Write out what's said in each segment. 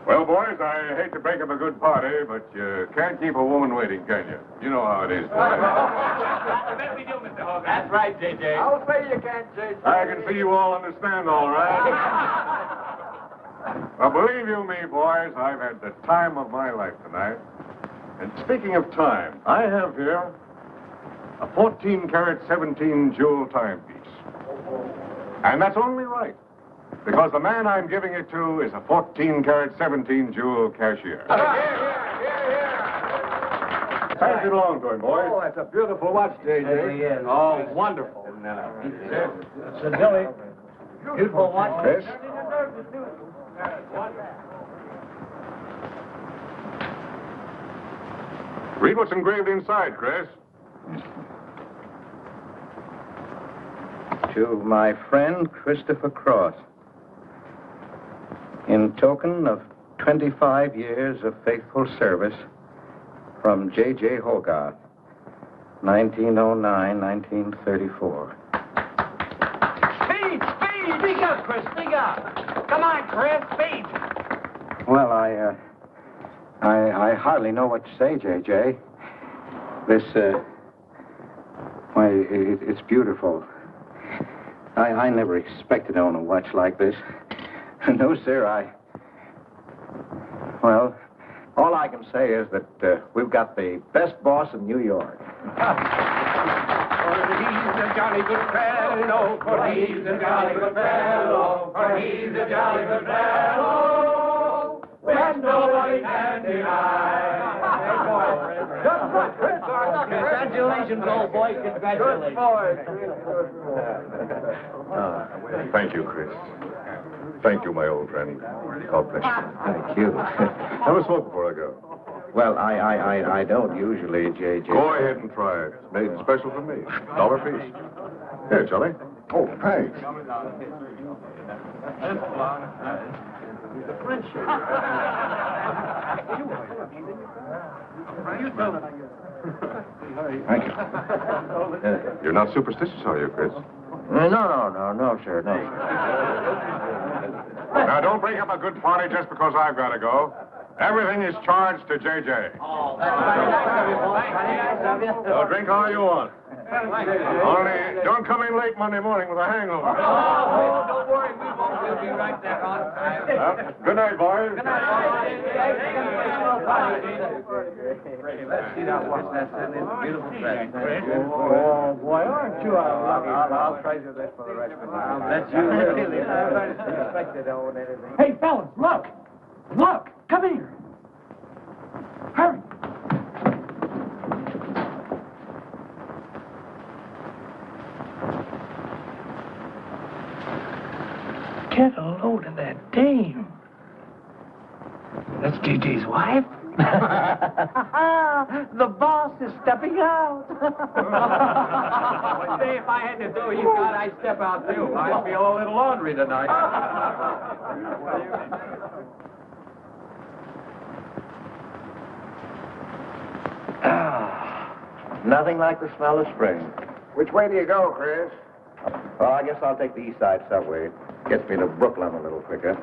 Well, boys, I hate to break up a good party, but you can't keep a woman waiting, can you? You know how it is. Let me do, Mr. Hogan. That's right, J.J. I'll say you can't, J.J. I can see you all understand, all right. Well, believe you me, boys, I've had the time of my life tonight. And speaking of time, I have here a 14-karat, 17-jewel timepiece. And that's only right, because the man I'm giving it to is a 14-karat, 17-jewel cashier. Pass it along to him, boys. Oh, that's a beautiful watch, J.J. Oh, wonderful. It's a Dilly. Beautiful watch. Chris? Read what's engraved inside, Chris. To my friend Christopher Cross, in token of 25 years of faithful service, from J.J. Hogarth, 1909-1934. Speed! Speak up, Chris, speak up! Come on, Chris, speed! Well, I hardly know what to say, J.J. This, why, it's beautiful. I never expected to own a watch like this. No, sir, well, all I can say is that we've got the best boss in New York. He's a jolly good fellow, for he's a jolly good fellow, for he's a jolly good fellow, which nobody can deny. Congratulations, old boy, congratulations. Thank you, Chris. Thank you, my old friend. God bless you. Thank you. Have a smoke before I go. Well, I don't usually, J.J. Go ahead and try it. It's made special for me. $1 piece. Here, Charlie. Oh, thanks. Thank you. You're not superstitious, are you, Chris? No, sir, no. Now, don't break up a good party just because I've got to go. Everything is charged to J.J. Oh, that's very nice of you, boy. So drink all you want. Only don't come in late Monday morning with a hangover. Oh, don't worry, we won't. We'll be right there on time. Good night, boys. Good night, boys. Let's see that watch. That's a beautiful dress. Oh, boy, aren't you I'll treasure this for the rest of my life. That's you, really. Hey, fellas, look! Look! Come here! Hurry! Get a load of that dame. That's J.J.'s wife? The boss is stepping out. Say, if I had to do he's got, I'd step out too. I feel a little laundry tonight. Nothing like the smell of spring. Which way do you go, Chris? Well, I guess I'll take the East Side subway. Gets me to Brooklyn a little quicker.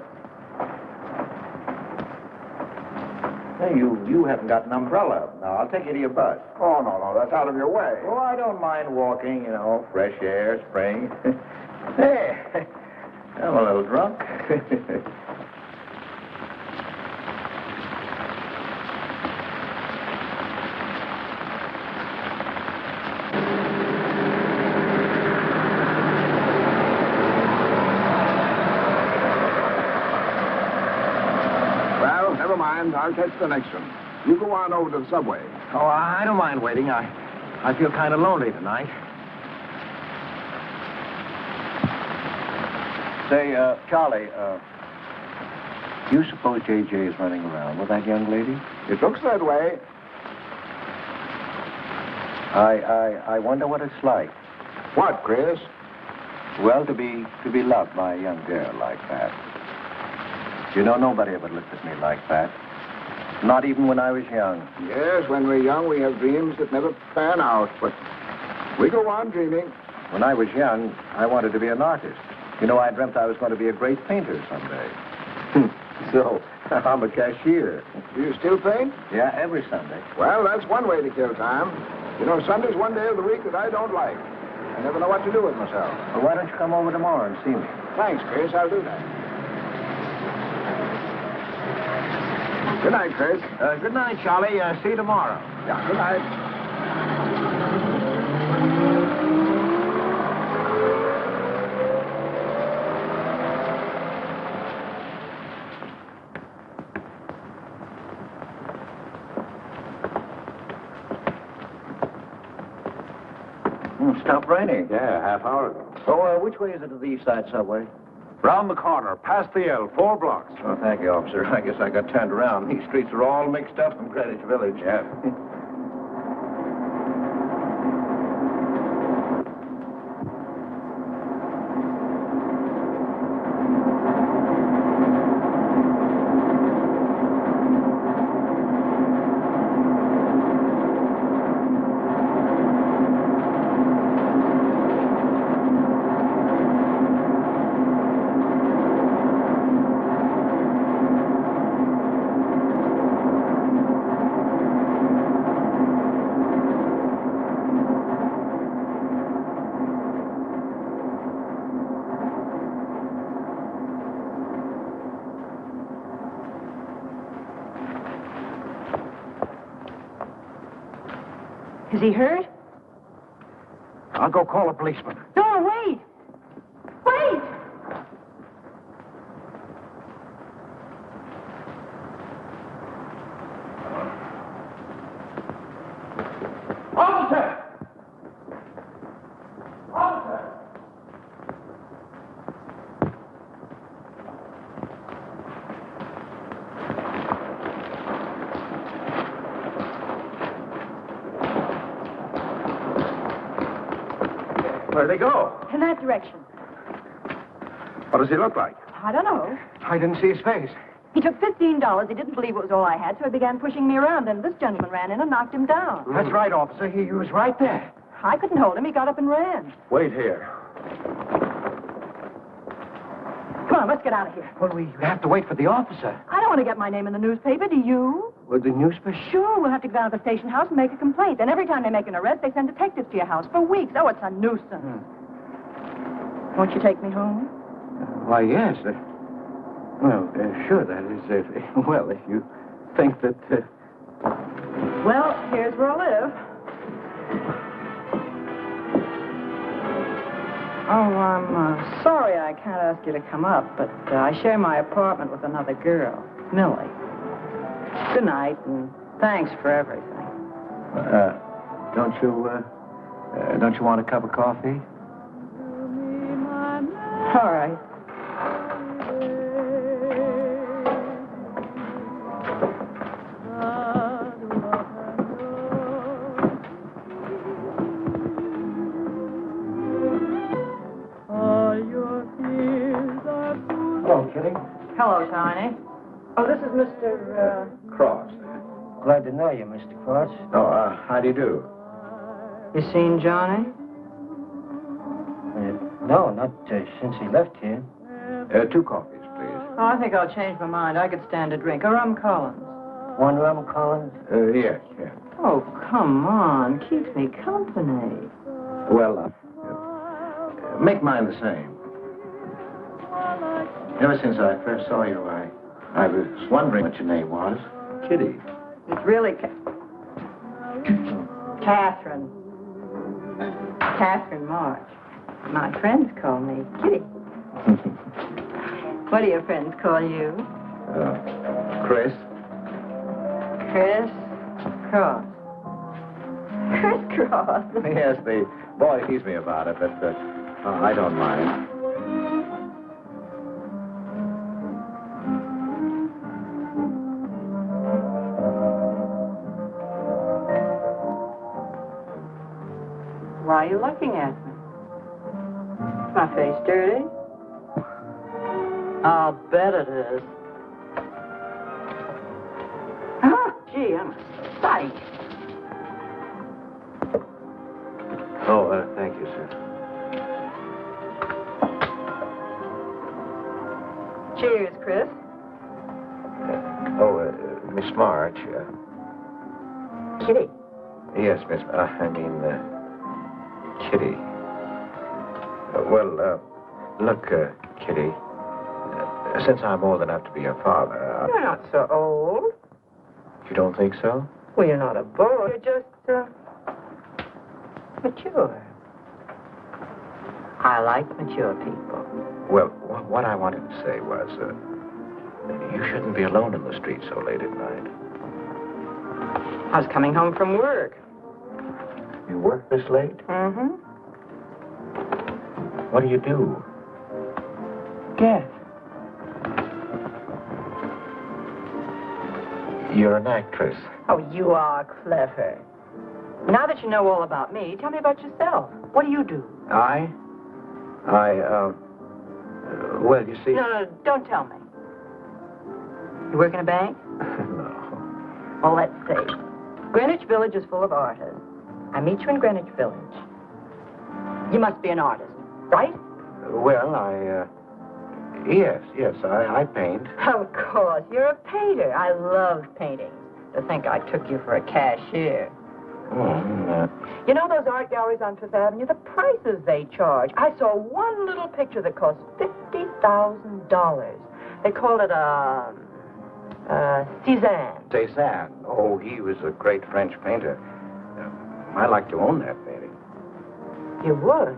Hey, you haven't got an umbrella. Now, I'll take you to your bus. Oh, no, that's out of your way. Oh, I don't mind walking, fresh air, spring. Hey, I'm a little drunk. I'll catch the next one. You go on over to the subway. Oh, I don't mind waiting. I feel kind of lonely tonight. Say, Charlie, do you suppose J.J. is running around with that young lady? It looks that way. I wonder what it's like. What, Chris? Well, to be loved by a young girl like that. You know, nobody ever looked at me like that. Not even when I was young. Yes, when we're young, we have dreams that never pan out, but we go on dreaming. When I was young, I wanted to be an artist. You know, I dreamt I was going to be a great painter someday. So, I'm a cashier. Do you still paint? Yeah, every Sunday. Well, that's one way to kill time. You know, Sunday's one day of the week that I don't like. I never know what to do with myself. Well, why don't you come over tomorrow and see me? Thanks, Chris. I'll do that. Good night, Chris. Good night, Charlie. See you tomorrow. Yeah, good night. Stopped raining. Yeah, half hour ago. So, which way is it to the East Side Subway? Round the corner, past the L, 4 blocks. Oh, thank you, officer. I guess I got turned around. These streets are all mixed up from Greenwich Village. Yeah. Is he hurt? I'll go call a policeman. No, wait! Wait! Officer! Officer! Where'd they go? In that direction. What does he look like? I don't know. I didn't see his face. He took $15. He didn't believe it was all I had, so he began pushing me around, and this gentleman ran in and knocked him down. That's right, officer. He was right there. I couldn't hold him. He got up and ran. Wait here. Come on, let's get out of here. Well, we have to wait for the officer. I don't want to get my name in the newspaper, do you? With the newspaper? Sure, we'll have to go down to the station house and make a complaint. And every time they make an arrest, they send detectives to your house for weeks. Oh, it's a nuisance. Won't you take me home? Why, yes. Sure, that is, if you think that... Well, here's where I live. Oh, I'm sorry I can't ask you to come up, but I share my apartment with another girl, Millie. Good night, and thanks for everything. Don't you want a cup of coffee? All right. Hello, Kitty. Hello, Tiny. Oh, this is Mr. Cross. Glad to know you, Mr. Cross. Oh, how do you do? You seen Johnny? No, not since he left here. 2 coffees, please. Oh, I think I'll change my mind. I could stand a drink. A rum Collins. One rum, Collins? Yes. Oh, come on. Keeps me company. Well, make mine the same. Ever since I first saw you, I was wondering what your name was. Kitty. It's really Catherine. Catherine March. My friends call me Kitty. What do your friends call you? Chris. Chris Cross. Chris Cross. Yes, the boy teased me about it, but I don't mind. Why are you looking at me? Is my face dirty? I'll bet it is. Oh, gee, I'm a sight. Oh, thank you, sir. Cheers, Chris. Miss March. Kitty. Yes, Miss. Kitty. Look, Kitty. Since I'm old enough to be your father, You're not so old. You don't think so? Well, you're not a boy. You're just, mature. I like mature people. Well, what I wanted to say was, you shouldn't be alone in the street so late at night. I was coming home from work. You work this late? Mm-hmm. What do you do? Guess. You're an actress. Oh, you are clever. Now that you know all about me, tell me about yourself. What do you do? Well, you see... No, don't tell me. You work in a bank? No. Well, let's see. Greenwich Village is full of artists. I meet you in Greenwich Village. You must be an artist, right? Well, Yes, I paint. Of course, you're a painter. I love painting. To think I took you for a cashier. You know those art galleries on Fifth Avenue? The prices they charge. I saw one little picture that cost $50,000. They called it Cézanne. Cézanne. Oh, he was a great French painter. I'd like to own that painting. You would?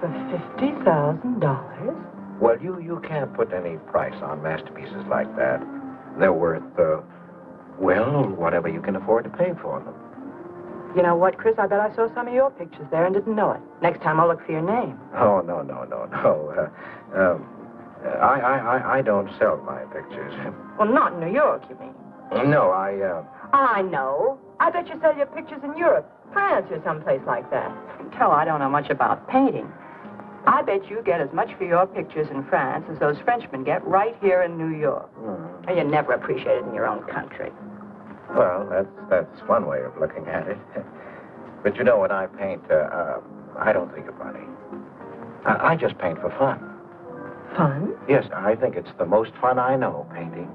For $50,000? Well, you can't put any price on masterpieces like that. They're worth, whatever you can afford to pay for them. You know what, Chris? I bet I saw some of your pictures there and didn't know it. Next time I'll look for your name. Oh, no. I don't sell my pictures. Well, not in New York, you mean? No, I know. I bet you sell your pictures in Europe, France, or someplace like that. Tell I don't know much about painting. I bet you get as much for your pictures in France as those Frenchmen get right here in New York. And you're never appreciated in your own country. Well, that's one way of looking at it. But you know, when I paint, I don't think of money. I just paint for fun. Fun? Yes, I think it's the most fun I know, painting.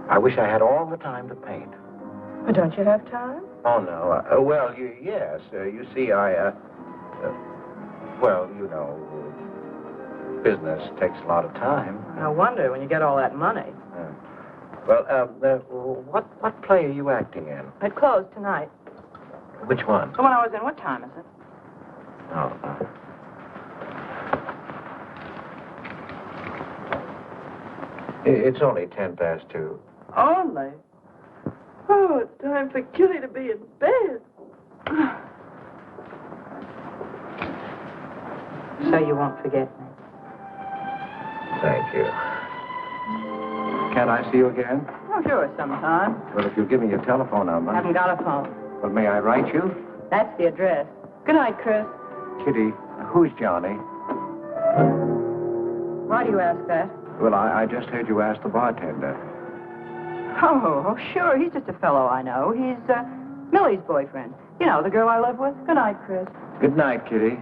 I wish I had all the time to paint. Well, don't you have time? Oh, no. Yes. You see, business takes a lot of time. No wonder when you get all that money. What play are you acting in? It closed tonight. Which one? The one I was in. What time is it? Oh. It's only 2:10. Only? Oh, it's time for Kitty to be in bed. So you won't forget me? Thank you. Can I see you again? Oh, sure, sometime. Well, if you'll give me your telephone number. Haven't got a phone. Well, may I write you? That's the address. Good night, Chris. Kitty, who's Johnny? Why do you ask that? Well, I just heard you ask the bartender. Oh, sure. He's just a fellow I know. He's Millie's boyfriend. You know, the girl I live with. Good night, Chris. Good night, Kitty.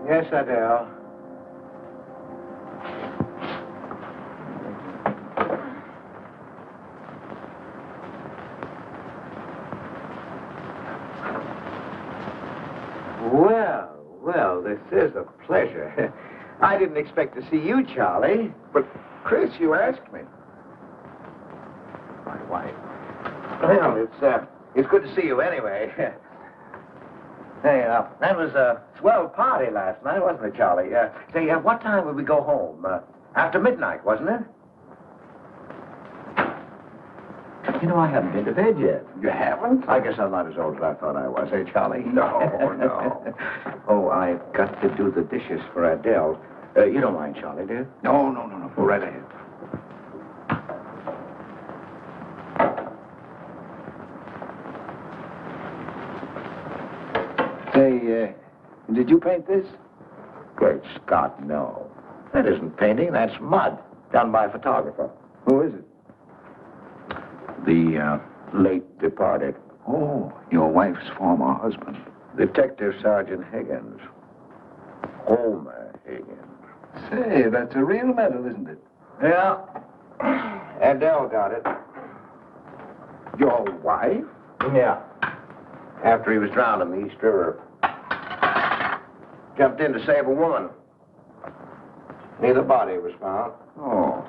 Yes, Adele. Well, this is a pleasure. I didn't expect to see you, Charlie. But, Chris, you asked me. My wife. Well, it's good to see you anyway. Hey, that was swell party last night, wasn't it, Charlie? Say, what time would we go home? After midnight, wasn't it? You know, I haven't been to bed yet. You haven't? I guess I'm not as old as I thought I was, eh, Charlie? No, no. Oh, I've got to do the dishes for Adele. You don't mind, Charlie, do you? No. Go right ahead. Say, did you paint this? Great Scott, no. That isn't painting, that's mud, done by a photographer. Who is it? The late departed Oh, your wife's former husband. Detective Sergeant Higgins. Homer Higgins. Say, that's a real medal, isn't it? Yeah. Adele got it. Your wife? Yeah. After he was drowned in the East River. Jumped in to save a woman. Neither body was found. Oh.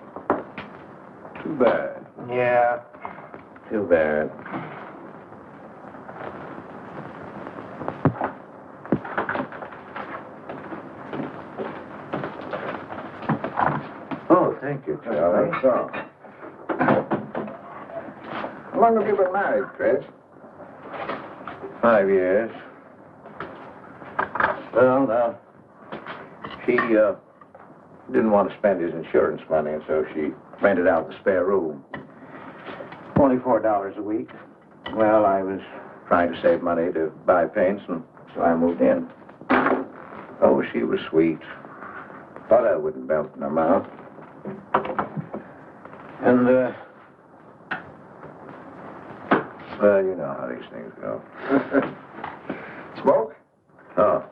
Too bad. Yeah. Too bad. Oh, thank you, Charlie. So. How long have you been married, Chris? 5 years. Well, now, she didn't want to spend his insurance money, and so she rented out the spare room. Only $4 a week. Well, I was trying to save money to buy paints, and so I moved in. Oh, she was sweet. Thought I wouldn't melt in her mouth. And, well, you know how these things go. Smoke? Oh.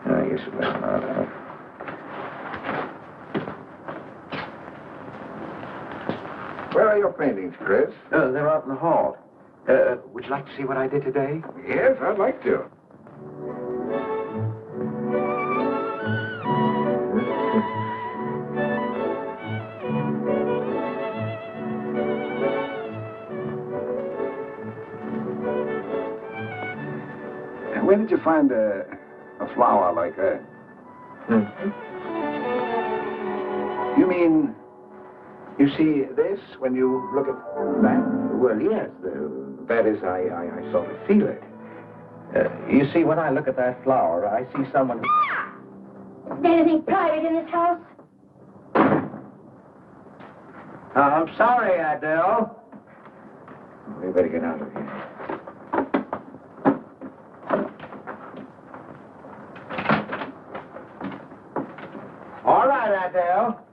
I guess it was not enough. Where are your paintings, Chris? They're out in the hall. Would you like to see what I did today? Yes, I'd like to. Where did you find a flower like that? You mean, you see this when you look at that? Well, yes. That is, I sort of feel it. You see, when I look at that flower, I see someone... Is there anything private in this house? I'm sorry, Adele. We better get out of here. All right, Adele.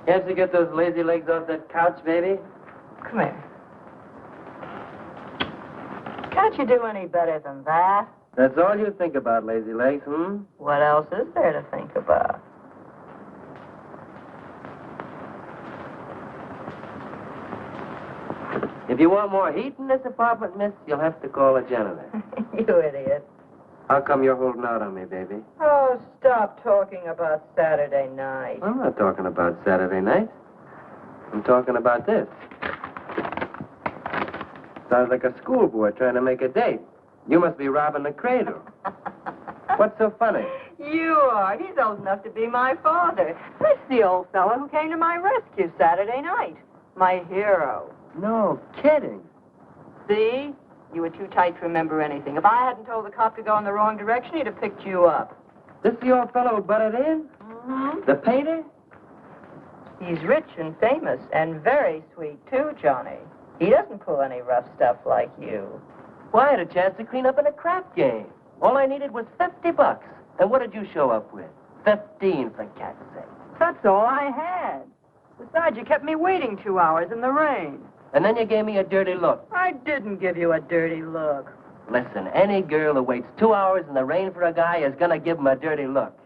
Can't you get those lazy legs off that couch, baby? Come here. Can't you do any better than that? That's all you think about, lazy legs, hmm? What else is there to think about? If you want more heat in this apartment, miss, you'll have to call a janitor. You idiot. How come you're holding out on me, baby? Oh, stop talking about Saturday night. I'm not talking about Saturday night. I'm talking about this. Sounds like a schoolboy trying to make a date. You must be robbing the cradle. What's so funny? You are. He's old enough to be my father. That's the old fellow who came to my rescue Saturday night. My hero. No kidding. See? You were too tight to remember anything. If I hadn't told the cop to go in the wrong direction, he'd have picked you up. This the old fellow who butted in? Mm-hmm. The painter? He's rich and famous and very sweet, too, Johnny. He doesn't pull any rough stuff like you. Well, I had a chance to clean up in a crap game. All I needed was $50. And what did you show up with? 15, for cat's sake. That's all I had. Besides, you kept me waiting 2 hours in the rain. And then you gave me a dirty look. I didn't give you a dirty look. Listen, any girl who waits 2 hours in the rain for a guy is gonna give him a dirty look.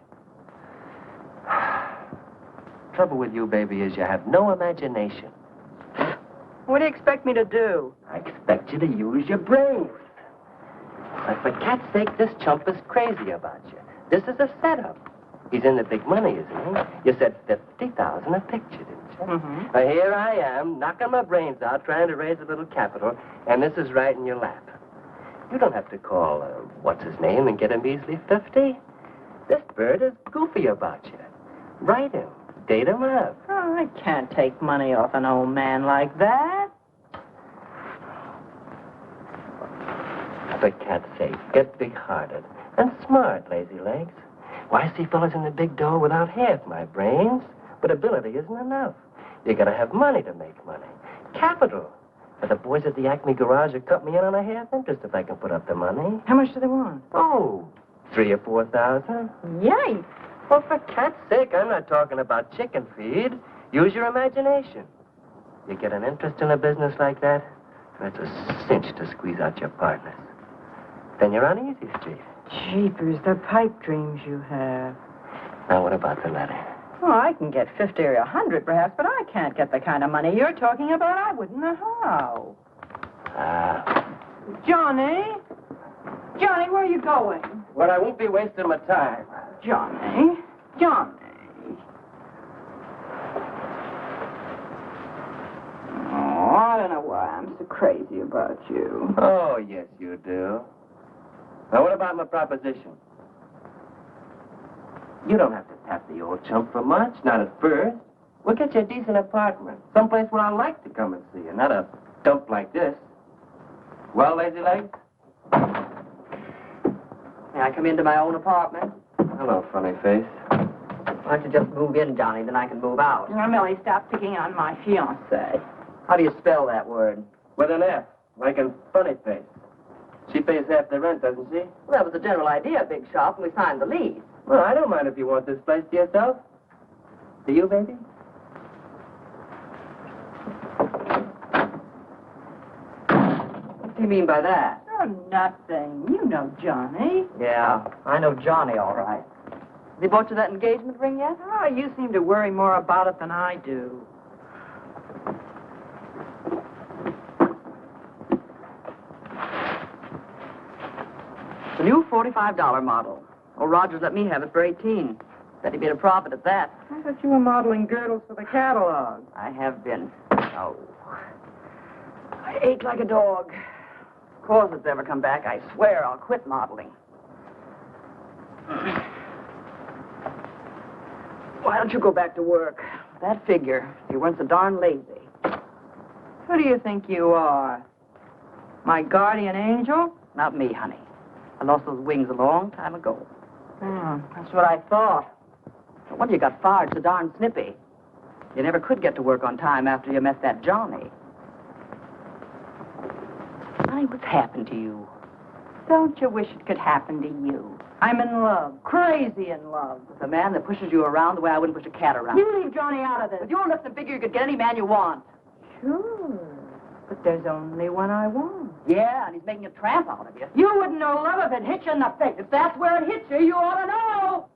Trouble with you, baby, is you have no imagination. What do you expect me to do? I expect you to use your brains. But for cat's sake, this chump is crazy about you. This is a setup. He's in the big money, isn't he? You said 50,000 a picture, didn't you? Mm-hmm. Well, here I am, knocking my brains out, trying to raise a little capital, and this is right in your lap. You don't have to call, what's-his-name and get him easily 50. This bird is goofy about you. Write him. Date him up. Oh, I can't take money off an old man like that. For cat's sake, get big-hearted and smart, lazy legs. Why, I see fellas in the big door without half my brains, but ability isn't enough. You gotta have money to make money. Capital. But the boys at the Acme garage will cut me in on a half interest if I can put up the money. How much do they want? Oh, 3,000 or 4,000. Yikes. Well, for cat's sake, I'm not talking about chicken feed. Use your imagination. You get an interest in a business like that, it's a cinch to squeeze out your partners. Then you're on easy street. Jeepers, the pipe dreams you have. Now, what about the letter? Oh, I can get 50 or 100 perhaps, but I can't get the kind of money you're talking about. I wouldn't know how. Johnny? Johnny, where are you going? Well, I won't be wasting my time. Johnny? Johnny? Oh, I don't know why I'm so crazy about you. Oh, yes, you do. Now, what about my proposition? You don't have to tap the old chump for much, not at first. We'll get you a decent apartment, someplace where I like to come and see you, not a dump like this. Well, lazy legs? May I come into my own apartment? Hello, funny face. Why don't you just move in, Johnny, then I can move out. Now, Millie, stop picking on my fiancée. How do you spell that word? With an F, like in funny face. She pays half the rent, doesn't she? Well, that was the general idea, Big Shop, when we signed the lease. Well, I don't mind if you want this place to yourself. Do you, baby? What do you mean by that? Oh, nothing. You know Johnny. Yeah, I know Johnny all right. Has he bought you that engagement ring yet? Oh, you seem to worry more about it than I do. The new $45 model. Oh, Rogers let me have it for 18. Said he made a profit at that. I thought you were modeling girdles for the catalog. I have been. Oh. I ache like a dog. Of course it's ever come back, I swear I'll quit modeling. Why don't you go back to work? That figure, you weren't so darn lazy. Who do you think you are? My guardian angel? Not me, honey. I lost those wings a long time ago. That's what I thought. No wonder you got fired so darn snippy. You never could get to work on time after you met that Johnny. Honey, what's happened to you? Don't you wish it could happen to you? I'm in love, crazy in love, with a man that pushes you around the way I wouldn't push a cat around. You leave Johnny out of this. With your lips and figure, you could get any man you want. Sure, but there's only one I want. Yeah, and he's making a tramp out of you. You wouldn't know love if it hit you in the face. If that's where it hits you, you ought to know.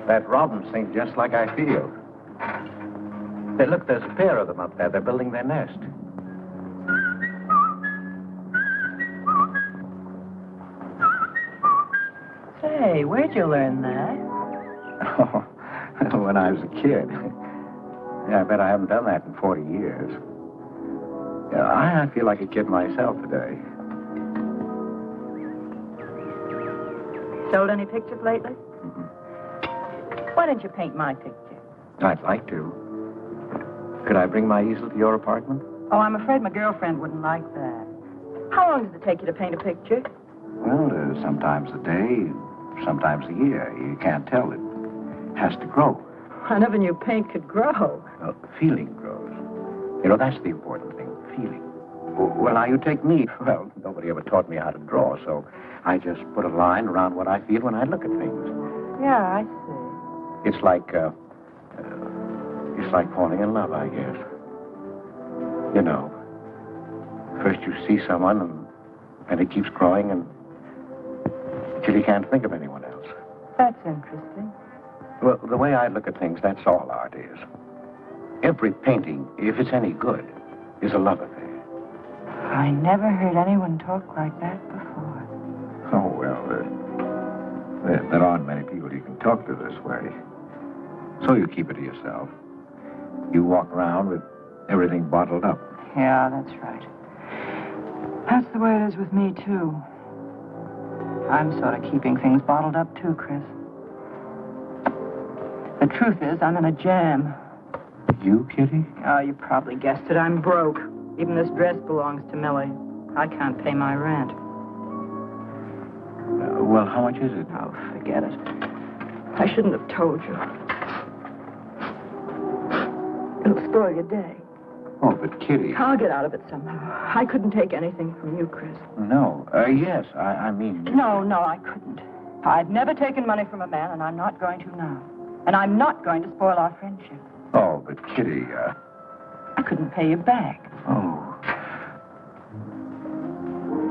That robin sings just like I feel. Hey, look, there's a pair of them up there. They're building their nest. Say, where'd you learn that? Oh, when I was a kid. Yeah, I bet I haven't done that in 40 years. Yeah, I feel like a kid myself today. Sold any pictures lately? Why don't you paint my picture? I'd like to. Could I bring my easel to your apartment? Oh, I'm afraid my girlfriend wouldn't like that. How long does it take you to paint a picture? Well, sometimes a day, sometimes a year. You can't tell. It has to grow. I never knew paint could grow. Feeling grows. You know, that's the important thing, feeling. Well, now, you take me. Well, nobody ever taught me how to draw, so I just put a line around what I feel when I look at things. Yeah, I see. It's like falling in love, I guess. You know, first you see someone, and it keeps growing until you can't think of anyone else. That's interesting. Well, the way I look at things, that's all art is. Every painting, if it's any good, is a love affair. I never heard anyone talk like that before. Oh, well, there aren't many people you can talk to this way. So you keep it to yourself. You walk around with everything bottled up. Yeah, that's right. That's the way it is with me, too. I'm sort of keeping things bottled up, too, Chris. The truth is, I'm in a jam. You, Kitty? Oh, you probably guessed it. I'm broke. Even this dress belongs to Millie. I can't pay my rent. Well, how much is it? Oh, forget it. I shouldn't have told you. It'll spoil your day. Oh, but Kitty... I'll get out of it somehow. I couldn't take anything from you, Chris. No. Yes, I mean... No, I couldn't. I've never taken money from a man, and I'm not going to now. And I'm not going to spoil our friendship. Oh, but Kitty, I couldn't pay you back. Oh.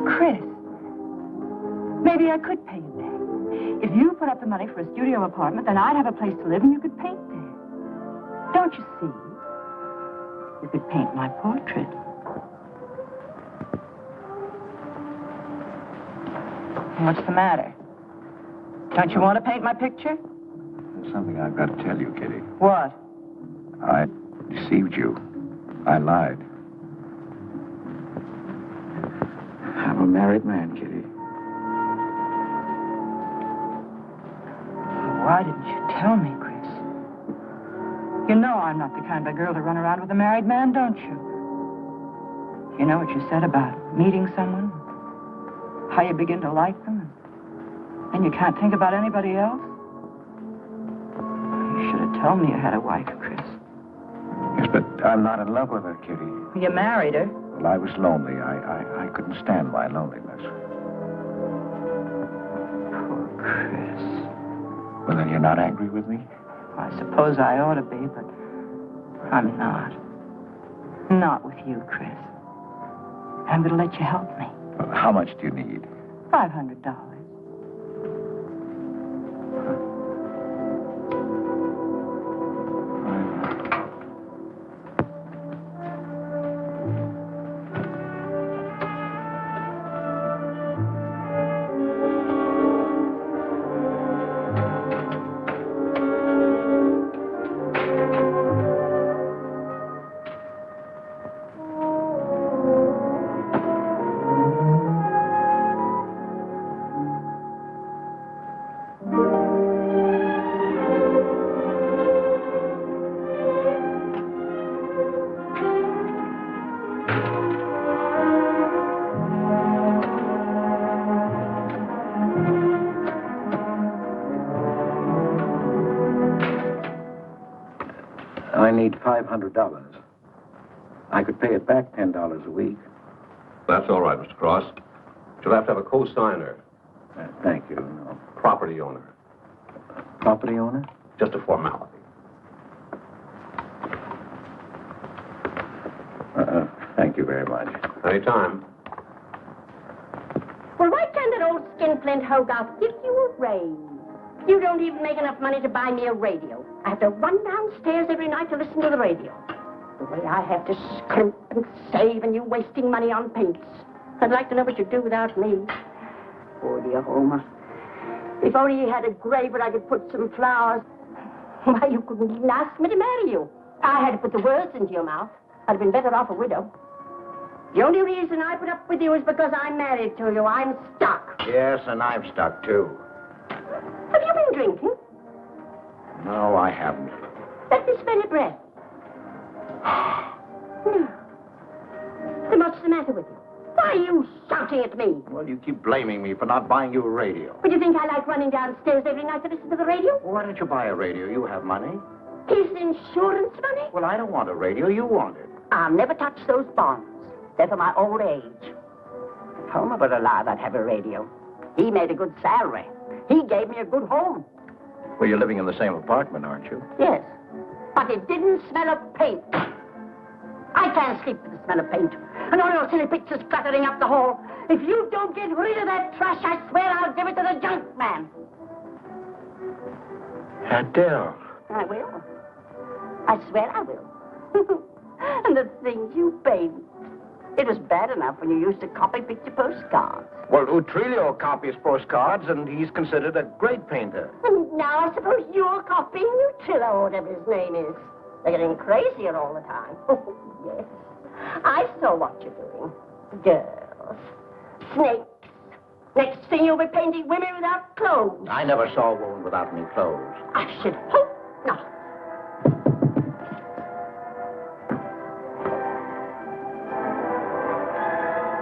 Chris, maybe I could pay you back. If you put up the money for a studio apartment, then I'd have a place to live and you could paint there. Don't you see? You could paint my portrait. What's the matter? Don't you want to paint my picture? There's something I've got to tell you, Kitty. What? I deceived you. I lied. I'm a married man, Kitty. Why didn't you tell me, Chris? You know I'm not the kind of girl to run around with a married man, don't you? You know what you said about meeting someone? How you begin to like them? And you can't think about anybody else? You should have told me you had a wife, Chris. Yes, but I'm not in love with her, Kitty. You married her. Well, I was lonely. I couldn't stand my loneliness. Poor Chris. Well, then you're not angry with me? I suppose I ought to be, but I'm not. Not with you, Chris. I'm going to let you help me. Well, how much do you need? $500. I need $500. I could pay it back $10 a week. That's all right, Mr. Cross. You'll have to have a co-signer. Thank you. No. Property owner. Property owner? Just a formality. Thank you very much. Anytime. Well, why can't that old skinflint Hogarth give you a raise? You don't even make enough money to buy me a radio. I have to run downstairs every night to listen to the radio. The way I have to scrimp and save and you wasting money on paints. I'd like to know what you'd do without me. Oh, dear Homer. If only he had a grave where I could put some flowers. Why, you couldn't ask me to marry you. I had to put the words into your mouth. I'd have been better off a widow. The only reason I put up with you is because I'm married to you. I'm stuck. Yes, and I'm stuck, too. Have you been drinking? No, I haven't. Let me smell your breath. No. Then what's the matter with you? Why are you shouting at me? Well, you keep blaming me for not buying you a radio. But you think I like running downstairs every night to listen to the radio? Well, why don't you buy a radio? You have money. His insurance money? Well, I don't want a radio. You want it. I'll never touch those bonds. They're for my old age. If Homer were alive, I'd have a radio. He made a good salary. He gave me a good home. Well, you're living in the same apartment, aren't you? Yes. But it didn't smell of paint. I can't sleep with the smell of paint. And all your silly pictures cluttering up the hall. If you don't get rid of that trash, I swear I'll give it to the junk man. Adele. I will. I swear I will. And the things you paint. It was bad enough when you used to copy picture postcards. Well, Utrillo copies postcards, and he's considered a great painter. And now I suppose you're copying Utrillo, or whatever his name is. They're getting crazier all the time. Oh, yes. I saw what you're doing. Girls. Snakes. Next thing you'll be painting women without clothes. I never saw a woman without any clothes. I should hope not.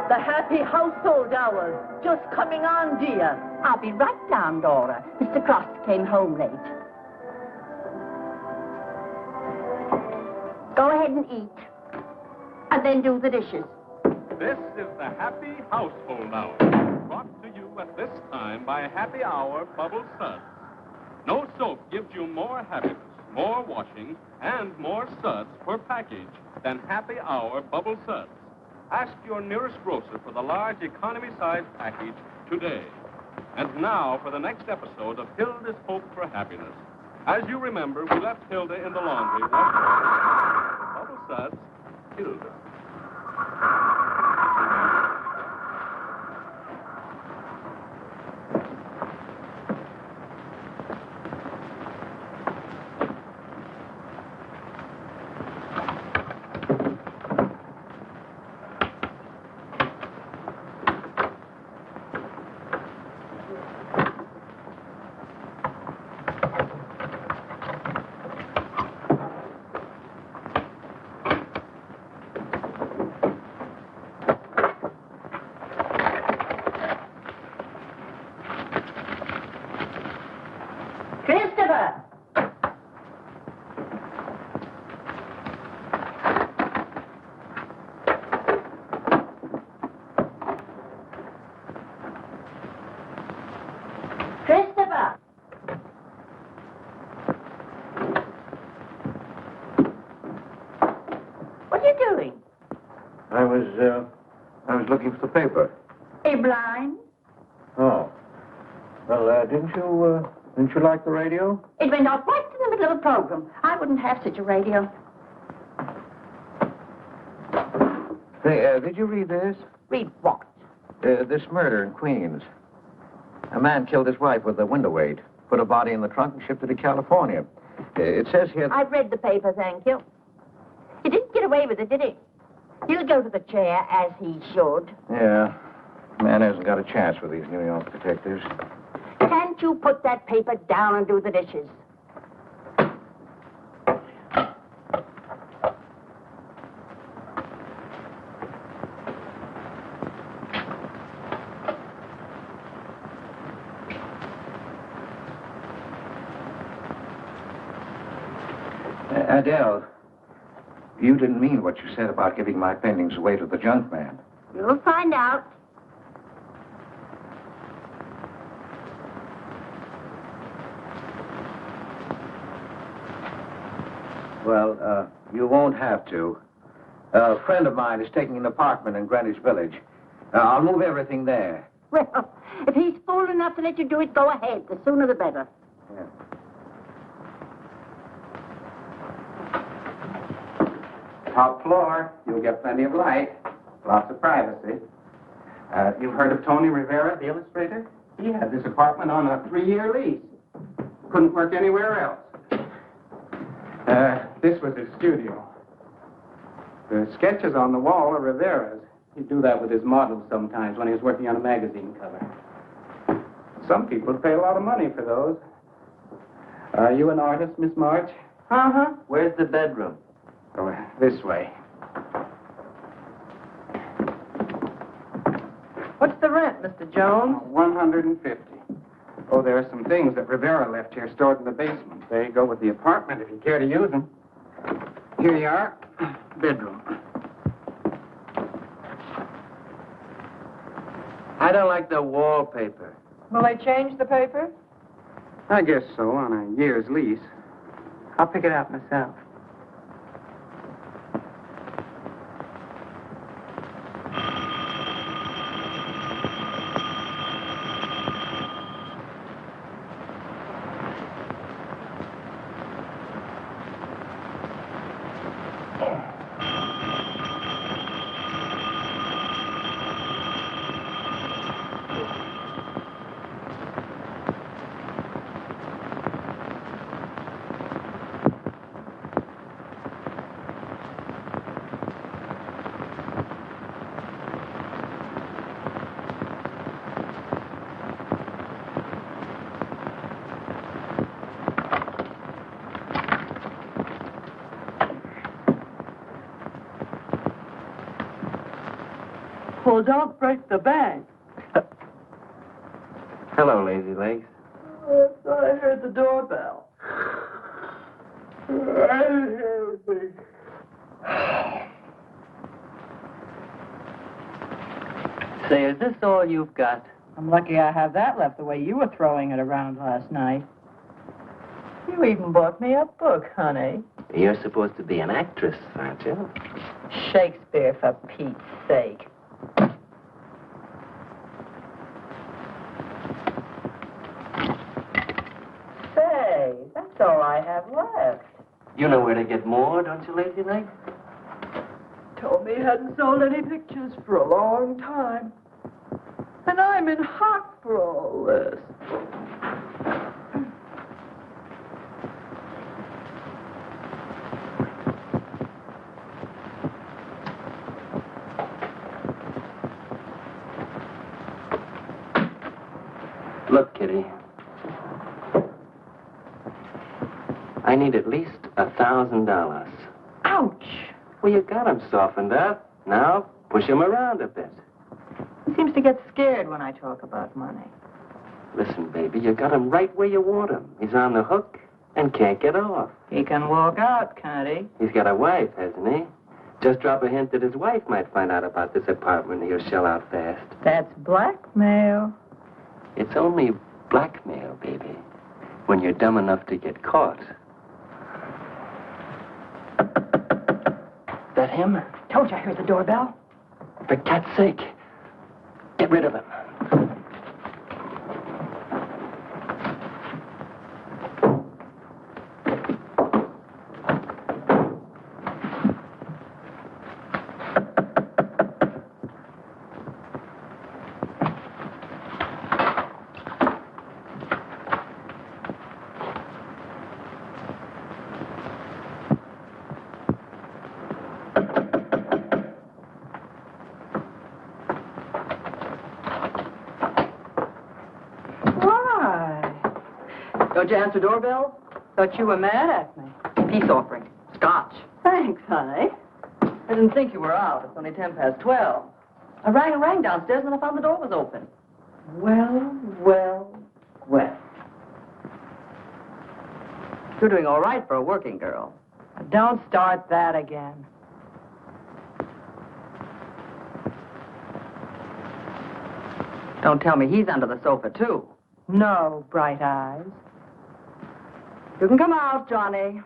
The happy household hours. Just coming on, dear. I'll be right down, Dora. Mr. Cross came home late. Go ahead and eat. And then do the dishes. This is the Happy Household Hour, brought to you at this time by Happy Hour Bubble Suds. No soap gives you more happiness, more washing, and more suds per package than Happy Hour Bubble Suds. Ask your nearest grocer for the large economy-sized package today. And now for the next episode of Hilda's Hope for Happiness. As you remember, we left Hilda in the laundry. Bubble Suds, Hilda. Christopher! Christopher! What are you doing? I was looking for the paper. Are you blind? Oh. Well, didn't you like the radio? It went off right in the middle of a program. I wouldn't have such a radio. Hey, did you read this? Read what? This murder in Queens. A man killed his wife with a window weight, put her body in the trunk and shipped it to California. It says here... I've read the paper, thank you. He didn't get away with it, did he? He'll go to the chair, as he should. Yeah. Man hasn't got a chance with these New York detectives. Can't you put that paper down and do the dishes? Adele, you didn't mean what you said about giving my paintings away to the junk man. You'll find out. Well, you won't have to. A friend of mine is taking an apartment in Greenwich Village. I'll move everything there. Well, if he's fool enough to let you do it, go ahead. The sooner the better. Yeah. Top floor. You'll get plenty of light. Lots of privacy. You've heard of Tony Rivera, the illustrator? He had this apartment on a 3-year lease. Couldn't work anywhere else. This was his studio. The sketches on the wall are Rivera's. He'd do that with his models sometimes when he was working on a magazine cover. Some people pay a lot of money for those. Are you an artist, Miss March? Uh-huh. Where's the bedroom? Oh, this way. What's the rent, Mr. Jones? $150. Oh, there are some things that Rivera left here stored in the basement. They go with the apartment if you care to use them. Here you are. Bedroom. I don't like the wallpaper. Will they change the paper? I guess so, on a year's lease. I'll pick it out myself. Well, don't break the bank. Hello, Lazy Legs. I thought I heard the doorbell. I didn't hear anything. Say, is this all you've got? I'm lucky I have that left the way you were throwing it around last night. You even bought me a book, honey. You're supposed to be an actress, aren't you? Shakespeare, for Pete's sake. Say, that's all I have left. You know where to get more, don't you, Lazy Legs? Told me he hadn't sold any pictures for a long time. And I'm in hock for all this. Look, Kitty. I need at least $1,000. Ouch! Well, you got him softened up. Now, push him around a bit. He seems to get scared when I talk about money. Listen, baby, you got him right where you want him. He's on the hook and can't get off. He can walk out, can't he? He's got a wife, hasn't he? Just drop a hint that his wife might find out about this apartment and he'll shell out fast. That's blackmail. It's only blackmail, baby, when you're dumb enough to get caught. That him? Told you I heard the doorbell. For cat's sake, get rid of him. Don't you answer doorbell? Thought you were mad at me. Peace offering. Scotch. Thanks, honey. I didn't think you were out. It's only 12:10. I rang downstairs and I found the door was open. Well. You're doing all right for a working girl. Don't start that again. Don't tell me he's under the sofa, too. No, Bright Eyes. You can come out, Johnny.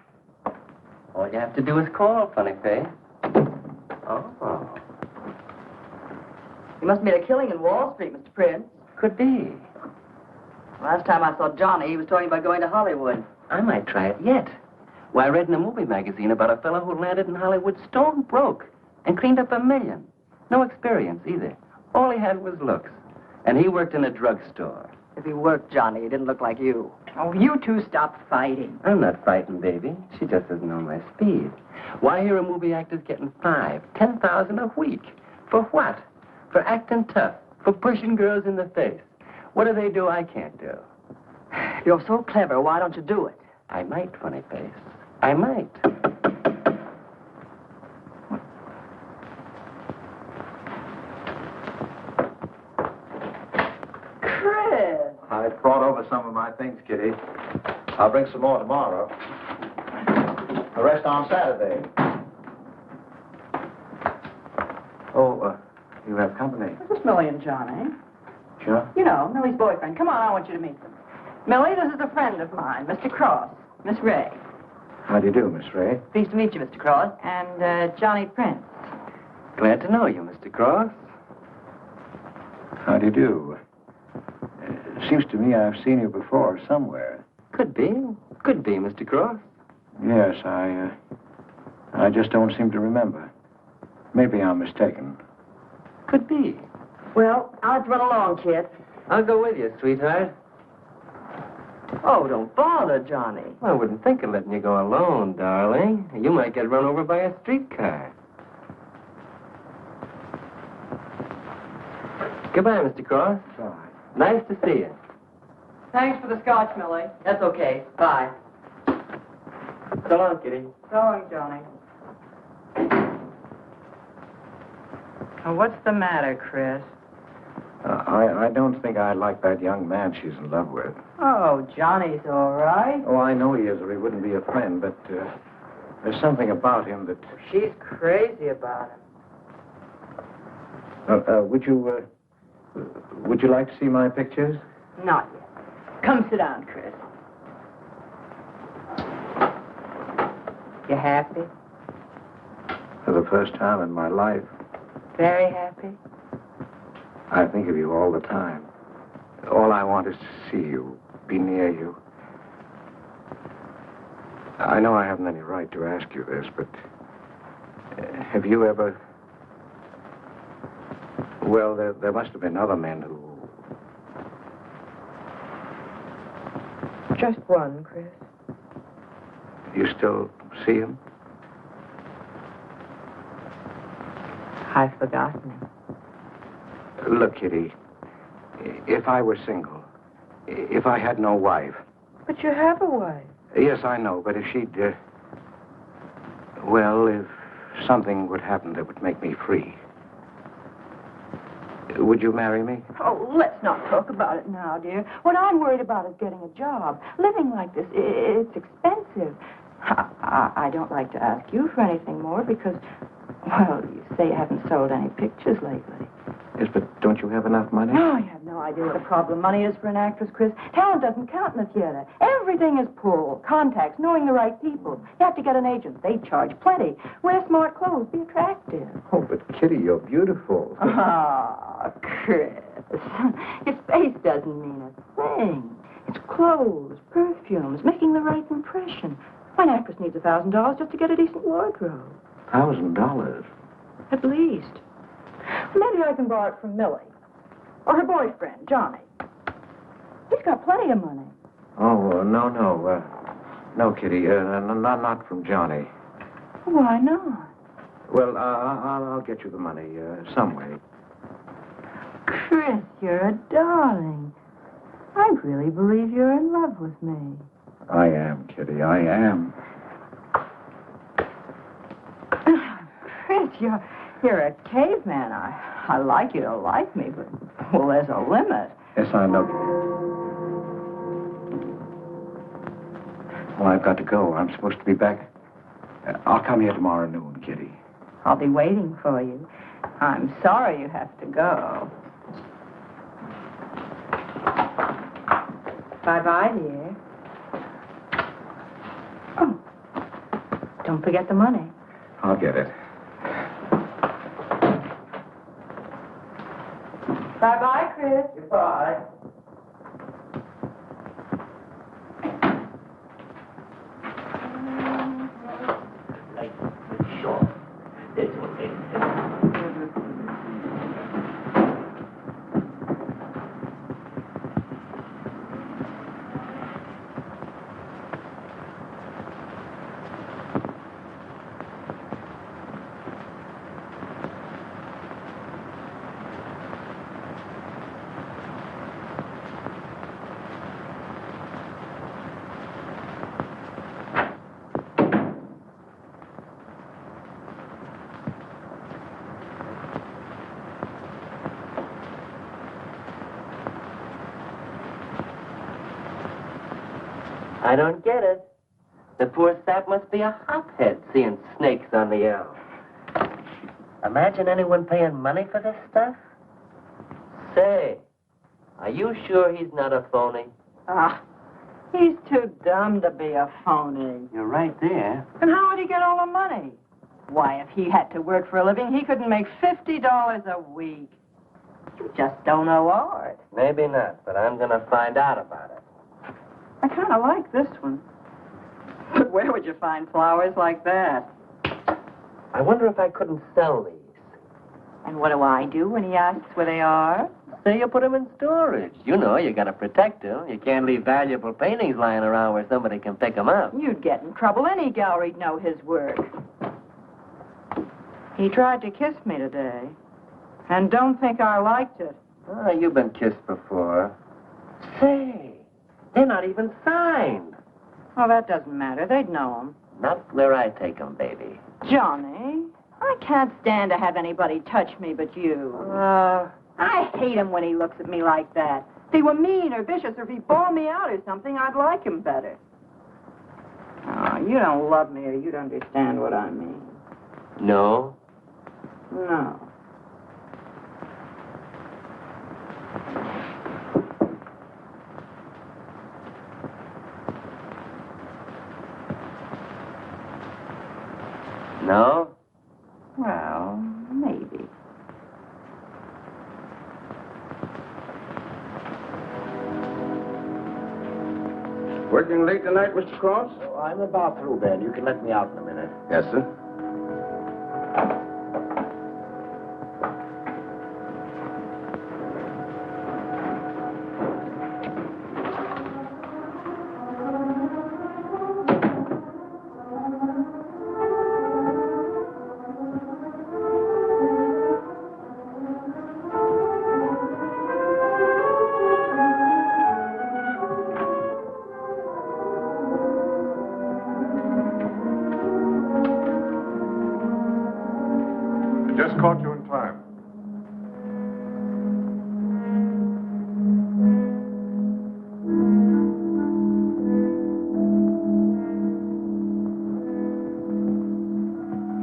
All you have to do is call, funny face. Oh. You must have made a killing in Wall Street, Mr. Prince. Could be. Last time I saw Johnny, he was talking about going to Hollywood. I might try it yet. Well, I read in a movie magazine about a fellow who landed in Hollywood stone broke and cleaned up $1 million. No experience either. All he had was looks. And he worked in a drugstore. If he worked, Johnny, he didn't look like you. Oh, you two stop fighting. I'm not frightened, baby. She just doesn't know my speed. Why hear a movie actor's getting 10,000 a week? For what? For acting tough. For pushing girls in the face. What do they do I can't do? You're so clever. Why don't you do it? I might, funny face. I might. Chris! I brought over some of my things, Kitty. I'll bring some more tomorrow. The rest on Saturday. Oh, you have company. This is Millie and Johnny. Sure. You know, Millie's boyfriend. Come on, I want you to meet them. Millie, this is a friend of mine, Mr. Cross. Miss Ray. How do you do, Miss Ray? Pleased to meet you, Mr. Cross. And Johnny Prince. Glad to know you, Mr. Cross. How do you do? Seems to me I've seen you before somewhere. Could be. Could be, Mr. Cross. Yes, I just don't seem to remember. Maybe I'm mistaken. Could be. Well, I'll have to run along, kid. I'll go with you, sweetheart. Oh, don't bother, Johnny. Well, I wouldn't think of letting you go alone, darling. You might get run over by a streetcar. Goodbye, Mr. Cross. Bye. Nice to see you. Thanks for the scotch, Millie. That's okay. Bye. So long, Kitty. So long, Johnny. Oh, what's the matter, Chris? I don't think I like that young man she's in love with. Oh, Johnny's all right. Oh, I know he is, or he wouldn't be a friend, but there's something about him that... She's crazy about him. Would you like to see my pictures? Not yet. Come sit down, Chris. You happy? For the first time in my life, Very happy? I think of you all the time. All I want is to see you, be near you. I know I haven't any right to ask you this, but have you ever... Well, there must have been other men who... Just one, Chris. You still see him? I've forgotten him. Look, Kitty, if I were single, if I had no wife... But you have a wife. Yes, I know, but if she'd... well, if something would happen that would make me free... Would you marry me? Oh, let's not talk about it now, dear. What I'm worried about is getting a job. Living like this, it's expensive. I don't like to ask you for anything more because, well, you say you haven't sold any pictures lately. Yes, but don't you have enough money? Oh, you have no idea what a problem money is for an actress, Chris. Talent doesn't count in the theater. Everything is pull, contacts, knowing the right people. You have to get an agent. They charge plenty. Wear smart clothes. Be attractive. Oh, but Kitty, you're beautiful. Ah, Chris. Your face doesn't mean a thing. It's clothes, perfumes, making the right impression. An actress needs $1,000 just to get a decent wardrobe. $1,000? At least. Maybe I can borrow it from Millie. Or her boyfriend, Johnny. He's got plenty of money. Oh, no. No, Kitty, not from Johnny. Why not? Well, I'll get you the money some way. Chris, you're a darling. I really believe you're in love with me. I am, Kitty, I am. Chris, you're a caveman. I like you to like me, but, well, there's a limit. Yes, I know. Well, I've got to go. I'm supposed to be back. I'll come here tomorrow noon, Kitty. I'll be waiting for you. I'm sorry you have to go. Bye-bye, dear. Oh, don't forget the money. I'll get it. Bye-bye, Chris. Goodbye. I don't get it. The poor sap must be a hophead seeing snakes on the elm. Imagine anyone paying money for this stuff? Say, are you sure he's not a phony? Ah, he's too dumb to be a phony. You're right there. And how would he get all the money? Why, if he had to work for a living, he couldn't make $50 a week. You just don't know art. Maybe not, but I'm going to find out about it. I kind of like this one. But where would you find flowers like that? I wonder if I couldn't sell these. And what do I do when he asks where they are? Say you put them in storage. You know, you got to protect them. You can't leave valuable paintings lying around where somebody can pick them up. You'd get in trouble. Any gallery'd know his work. He tried to kiss me today. And don't think I liked it. Oh, you've been kissed before. Say, they're not even signed. Oh, that doesn't matter. They'd know him. Not where I take them, baby. Johnny, I can't stand to have anybody touch me but you. I hate him when he looks at me like that. If he were mean or vicious, or if he bawled me out or something, I'd like him better. Oh, you don't love me or you'd understand what I mean. No? No. No? Well, maybe. Working late tonight, Mr. Cross? Oh, I'm about through, Ben. You can let me out in a minute. Yes, sir. Just caught you in time.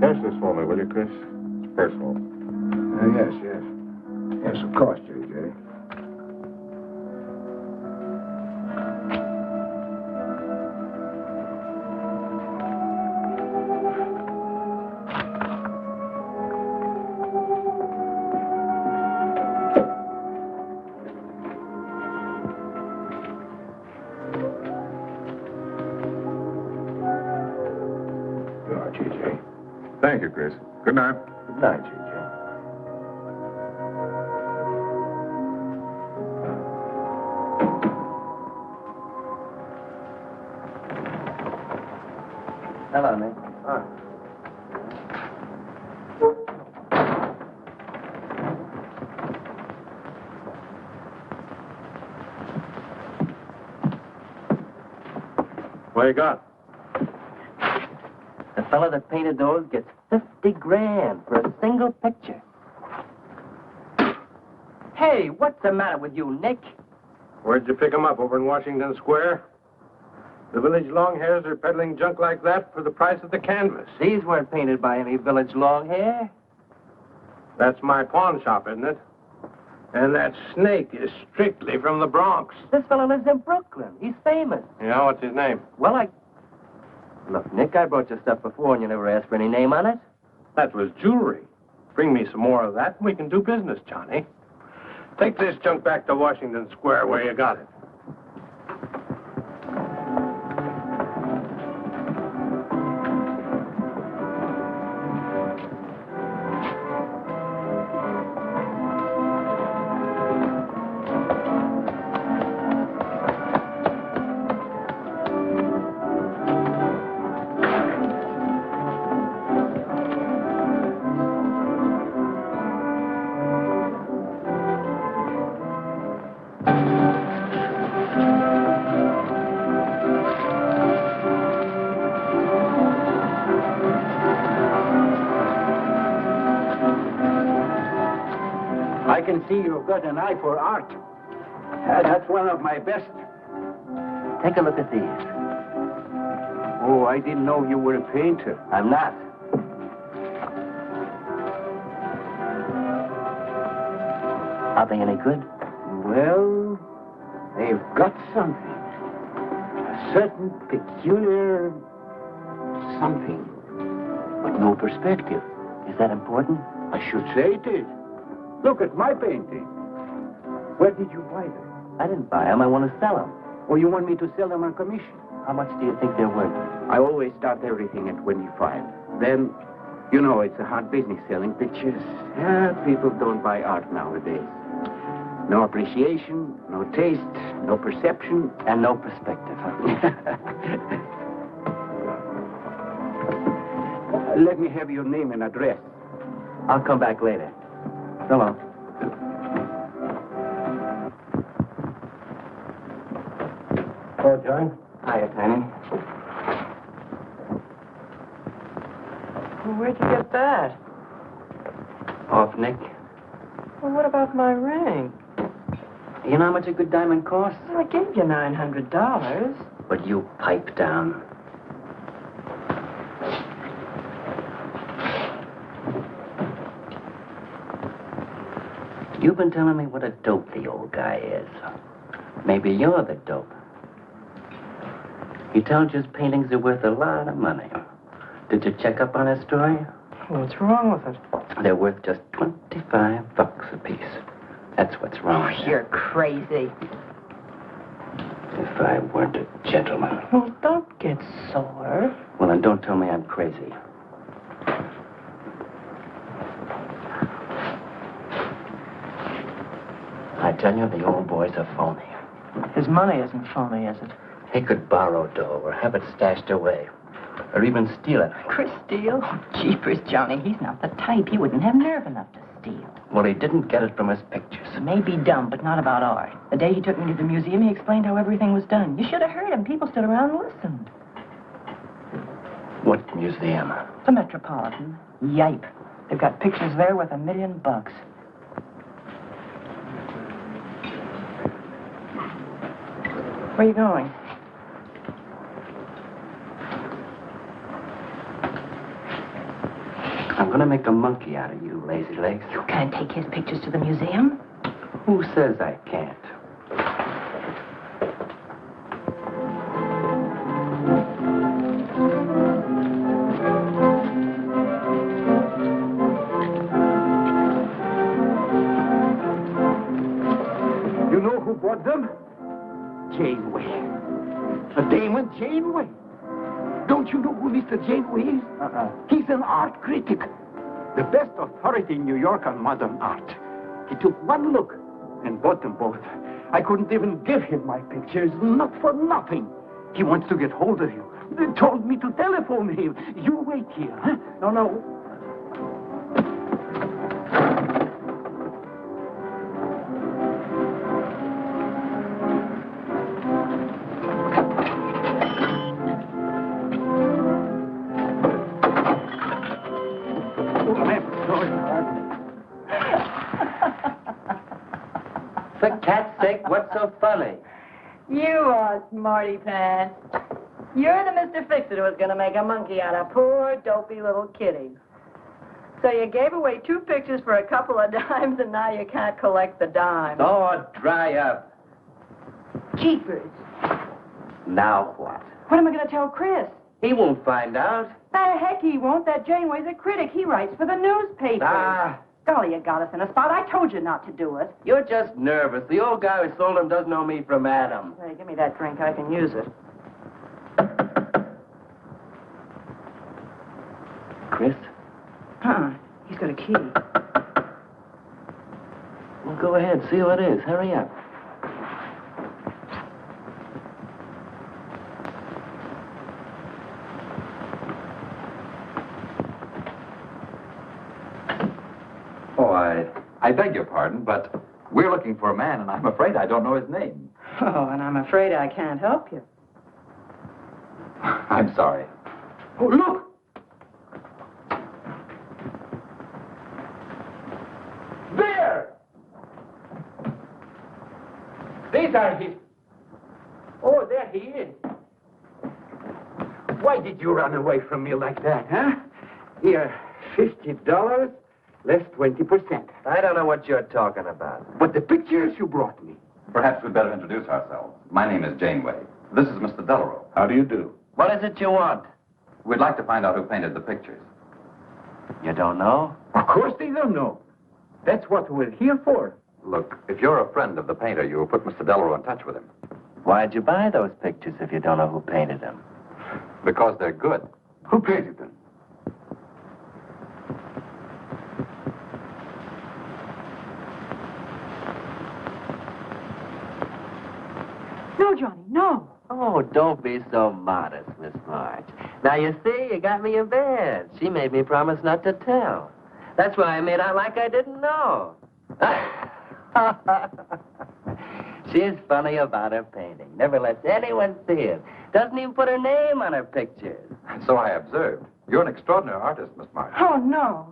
Cash this for me, will you, Chris? It's personal. Yes. Yes, of course, J.J. Thank you, Chris. Good night. Good night, J.J. Hello, Nick. What you got? The fella that painted those gets 50 grand for a single picture. Hey, what's the matter with you, Nick? Where'd you pick 'em up? Over in Washington Square? The village longhairs are peddling junk like that for the price of the canvas. These weren't painted by any village long hair. That's my pawn shop, isn't it? And that snake is strictly from the Bronx. This fella lives in Brooklyn. He's famous. You know, what's his name? Well, Look, Nick, I brought you stuff before and you never asked for any name on it. That was jewelry. Bring me some more of that and we can do business, Johnny. Take this junk back to Washington Square where you got it. I can see you've got an eye for art. That's one of my best. Take a look at these. Oh, I didn't know you were a painter. I'm not. Are they any good? Well, they've got something. A certain peculiar something. But no perspective. Is that important? I should say it is. Look at my painting. Where did you buy them? I didn't buy them. I want to sell them. Or you want me to sell them on commission? How much do you think they're worth? I always start everything at 25. Then, you know, it's a hard business selling pictures. Yeah, people don't buy art nowadays. No appreciation, no taste, no perception. And no perspective, huh? Let me have your name and address. I'll come back later. So long. Oh, John. Hiya, Tiny. Well, where'd you get that? Off Nick. Well, what about my ring? You know how much a good diamond costs? Well, I gave you $900. But you pipe down. You've been telling me what a dope the old guy is. Maybe you're the dope. He tells you his paintings are worth a lot of money. Did you check up on his story? What's wrong with it? They're worth just $25 a piece. That's what's wrong. Oh, you're crazy. If I weren't a gentleman. Well, don't get sore. Well, then don't tell me I'm crazy. I tell you, the old boy's a phony. His money isn't phony, is it? He could borrow dough or have it stashed away. Or even steal it. Chris steal? Oh, jeepers, Johnny, he's not the type. He wouldn't have nerve enough to steal. Well, he didn't get it from his pictures. He may be dumb, but not about art. The day he took me to the museum, he explained how everything was done. You should have heard him. People stood around and listened. What museum? The Metropolitan. Yipe. They've got pictures there worth $1 million. Where are you going? I'm gonna make a monkey out of you, lazy legs. You can't take his pictures to the museum. Who says I can't? You know who bought them? Janeway. A Damon Janeway. Don't you know who Mr. Janeway is? He's an art critic. The best authority in New York on modern art. He took one look and bought them both. I couldn't even give him my pictures, not for nothing. He wants to get hold of you. They told me to telephone him. You wait here, huh? No. For cat's sake, what's so funny? You are smarty pants. You're the Mr. Fix-It who was going to make a monkey out of poor, dopey little kitty. So you gave away 2 pictures for a couple of dimes, and now you can't collect the dimes. Oh, dry up. Jeepers. Now what? What am I going to tell Chris? He won't find out. The heck he won't. That Janeway's a critic. He writes for the newspaper. Ah. Golly, you got us in a spot. I told you not to do it. You're just nervous. The old guy who sold him doesn't know me from Adam. Hey, give me that drink. I can use it. Chris? He's got a key. Well, go ahead. See who it is. Hurry up. Oh, I beg your pardon, but we're looking for a man, and I'm afraid I don't know his name. Oh, and I'm afraid I can't help you. I'm sorry. Oh, look! There! These are his... Oh, there he is. Why did you run away from me like that, huh? Here, $50, less 20%. I don't know what you're talking about. But the pictures you brought me. Perhaps we'd better introduce ourselves. My name is Janeway. This is Mr. Delarose. How do you do? What is it you want? We'd like to find out who painted the pictures. You don't know? Of course they don't know. That's what we're here for. Look, if you're a friend of the painter, you will put Mr. Delarose in touch with him. Why'd you buy those pictures if you don't know who painted them? Because they're good. Who painted them? No, Johnny, no. Oh, don't be so modest, Miss March. Now, you see, you got me in bed. She made me promise not to tell. That's why I made out like I didn't know. She's funny about her painting. Never lets anyone see it. Doesn't even put her name on her pictures. So I observed. You're an extraordinary artist, Miss March. Oh, no.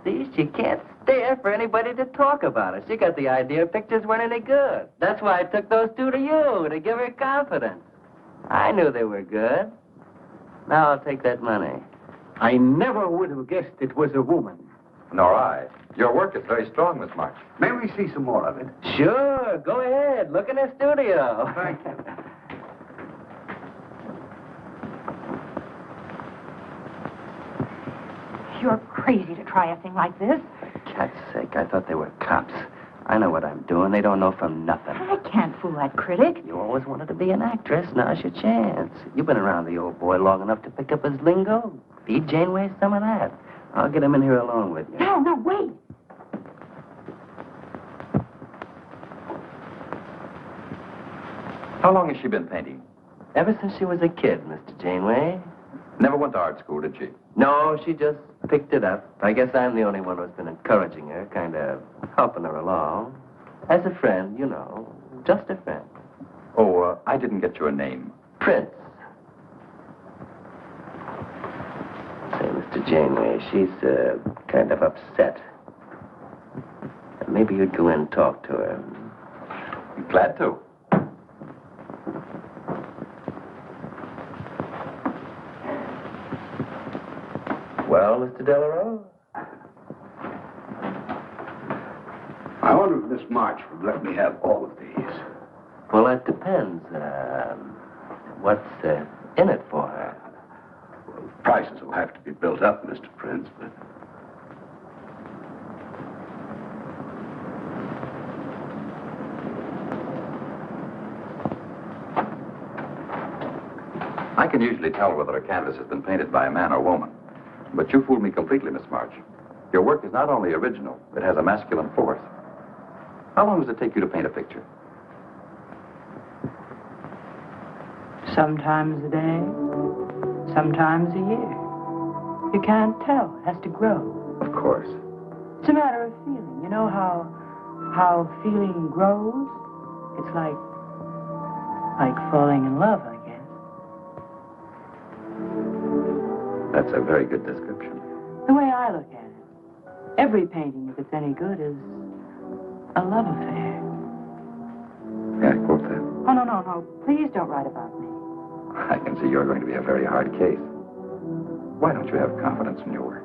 See, she can't stand for anybody to talk about her. She got the idea her pictures weren't any good. That's why I took those two to you, to give her confidence. I knew they were good. Now I'll take that money. I never would have guessed it was a woman. Nor I. Your work is very strong, Miss March. May we see some more of it? Sure, go ahead. Look in the studio. Thank you. You're crazy to try a thing like this. For cat's sake, I thought they were cops. I know what I'm doing. They don't know from nothing. I can't fool that critic. You always wanted to be an actress. Now's your chance. You've been around the old boy long enough to pick up his lingo. Feed Janeway some of that. I'll get him in here alone with you. No, wait. How long has she been painting? Ever since she was a kid, Mr. Janeway. Never went to art school, did she? No, she just picked it up. I guess I'm the only one who's been encouraging her, kind of helping her along. As a friend, you know, just a friend. Oh, I didn't get your name. Prince. Say, Mr. Janeway, she's kind of upset. Maybe you'd go in and talk to her. Glad to. Well, Mr. Delarose? I wonder if Miss March would let me have all of these. Well, that depends. What's in it for her? Well, prices will have to be built up, Mr. Prince, but... I can usually tell whether a canvas has been painted by a man or woman. But you fooled me completely, Miss March. Your work is not only original, it has a masculine force. How long does it take you to paint a picture? Sometimes a day, sometimes a year. You can't tell. It has to grow. Of course. It's a matter of feeling. You know how feeling grows? It's like falling in love, I guess. That's a very good description. The way I look at it, every painting, if it's any good, is a love affair. May I quote that? Oh, no. Please don't write about me. I can see you're going to be a very hard case. Why don't you have confidence in your work?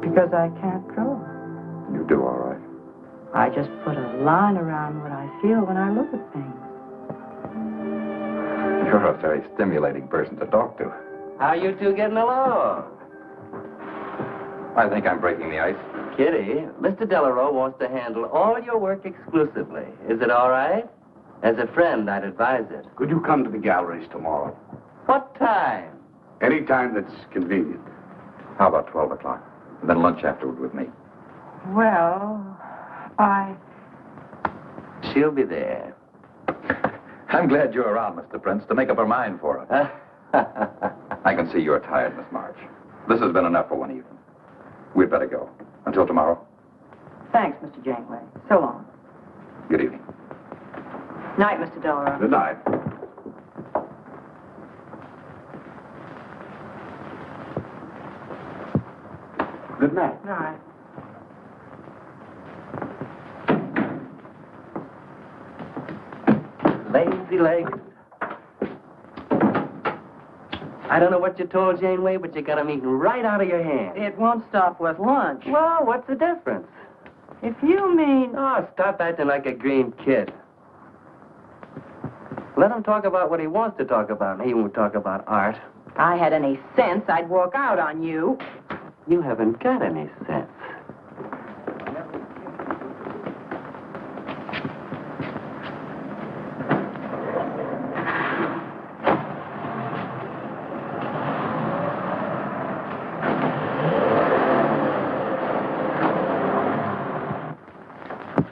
Because I can't draw. You do all right. I just put a line around what I feel when I look at things. You're a very stimulating person to talk to. How you two getting along? I think I'm breaking the ice. Kitty, Mr. Delarose wants to handle all your work exclusively. Is it all right? As a friend, I'd advise it. Could you come to the galleries tomorrow? What time? Any time that's convenient. How about 12 o'clock? And then lunch afterward with me. Well, She'll be there. I'm glad you're around, Mr. Prince, to make up her mind for it. I can see you're tired, Miss March. This has been enough for one evening. We'd better go. Until tomorrow. Thanks, Mr. Janeway. So long. Good evening. Night, Mr. Delarose. Good night. Good night. Night. Lazy legs. I don't know what you told Janeway, but you got 'em eating right out of your hand. It won't stop with lunch. Well, what's the difference? If you mean... Oh, stop acting like a green kid. Let him talk about what he wants to talk about, and he won't talk about art. If I had any sense, I'd walk out on you. You haven't got any sense.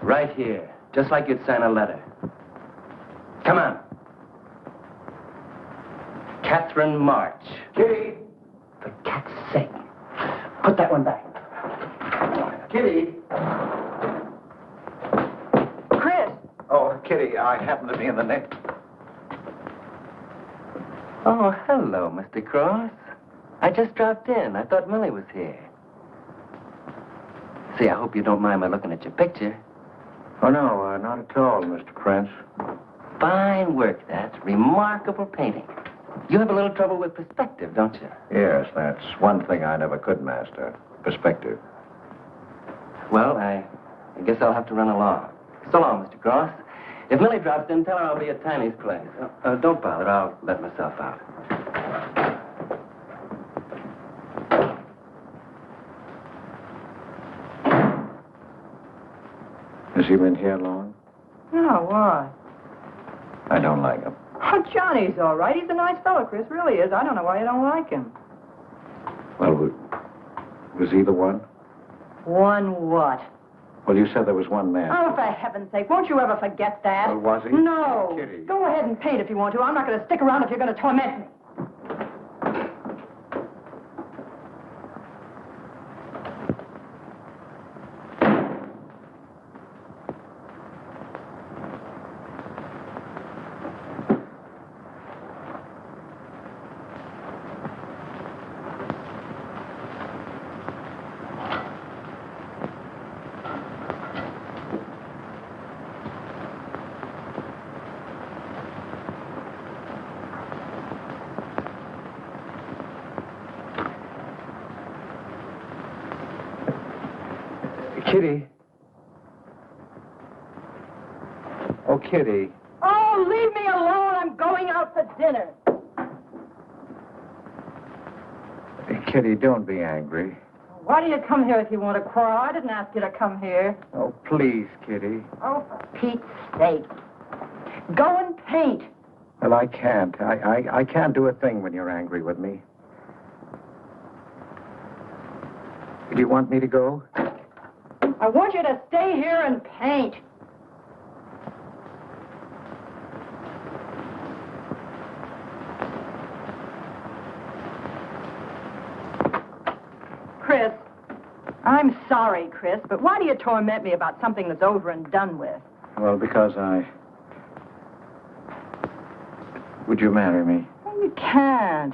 Right here, just like you'd sign a letter. Come on. Catherine March. Kitty! For cat's sake. Put that one back. Kitty! Chris! Oh, Kitty, I happen to be in the next. Oh, hello, Mr. Cross. I just dropped in. I thought Millie was here. See, I hope you don't mind my looking at your picture. Oh, no, not at all, Mr. Prince. Fine work, that's remarkable painting. You have a little trouble with perspective, don't you? Yes, that's one thing I never could master. Perspective. Well, I guess I'll have to run along. So long, Mr. Cross. If Millie drops in, tell her I'll be at Tiny's place. Don't bother. I'll let myself out. Has he been here long? No, why? I don't like him. Oh, Johnny's all right. He's a nice fellow, Chris. Really is. I don't know why you don't like him. Well, was he the one? One what? Well, you said there was one man. Oh, for heaven's sake, won't you ever forget that? Well, was he? No. Kitty. Go ahead and paint if you want to. I'm not going to stick around if you're going to torment me. Kitty. Oh, Kitty. Oh, leave me alone. I'm going out for dinner. Kitty, don't be angry. Why do you come here if you want to quarrel? I didn't ask you to come here. Oh, please, Kitty. Oh, for Pete's sake. Go and paint. Well, I can't. I can't do a thing when you're angry with me. Do you want me to go? I want you to stay here and paint. Chris, I'm sorry, Chris, but why do you torment me about something that's over and done with? Well, because Would you marry me? Well, you can't.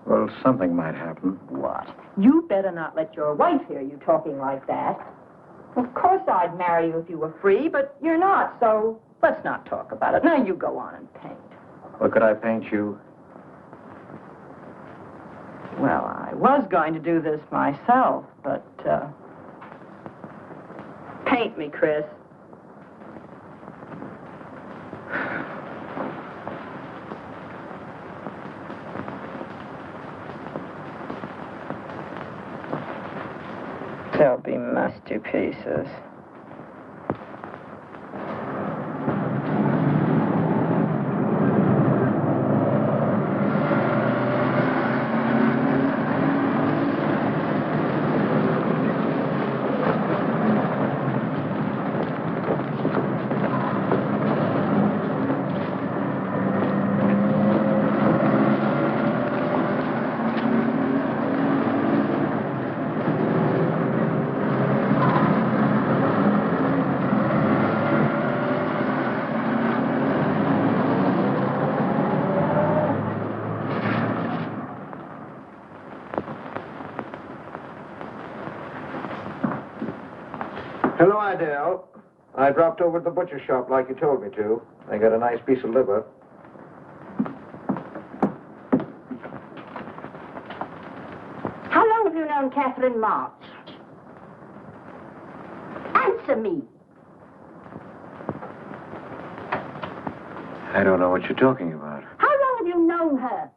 Well, something might happen. What? You better not let your wife hear you talking like that. Of course I'd marry you if you were free, but you're not, so let's not talk about it. Now you go on and paint. Well, could I paint you? Well, I was going to do this myself, but, paint me, Chris. They'll be masterpieces. Hello, Adele. I dropped over to the butcher shop like you told me to. They got a nice piece of liver. known Catherine March? Answer me. I don't know what you're talking about. How long have you known her?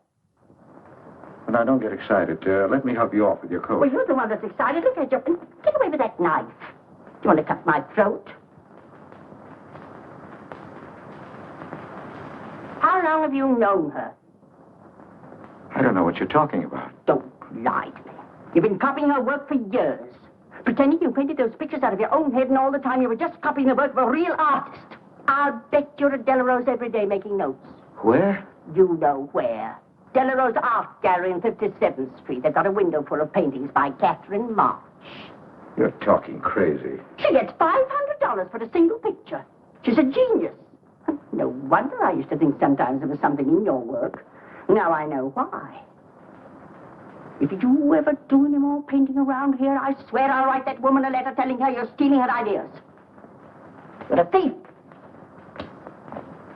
Well, now, don't get excited. Let me help you off with your coat. Well, you're the one that's excited. Look at you. Get away with that knife. You want to cut my throat? How long have you known her? I don't know what you're talking about. Don't lie to me. You've been copying her work for years. Pretending you painted those pictures out of your own head, and all the time you were just copying the work of a real artist. I'll bet you're at Delarose every day making notes. Where? You know where. Delarose Art Gallery on 57th Street. They've got a window full of paintings by Catherine March. You're talking crazy. She gets $500 for a single picture. She's a genius. No wonder I used to think sometimes there was something in your work. Now I know why. If you ever do any more painting around here, I swear I'll write that woman a letter telling her you're stealing her ideas. You're a thief.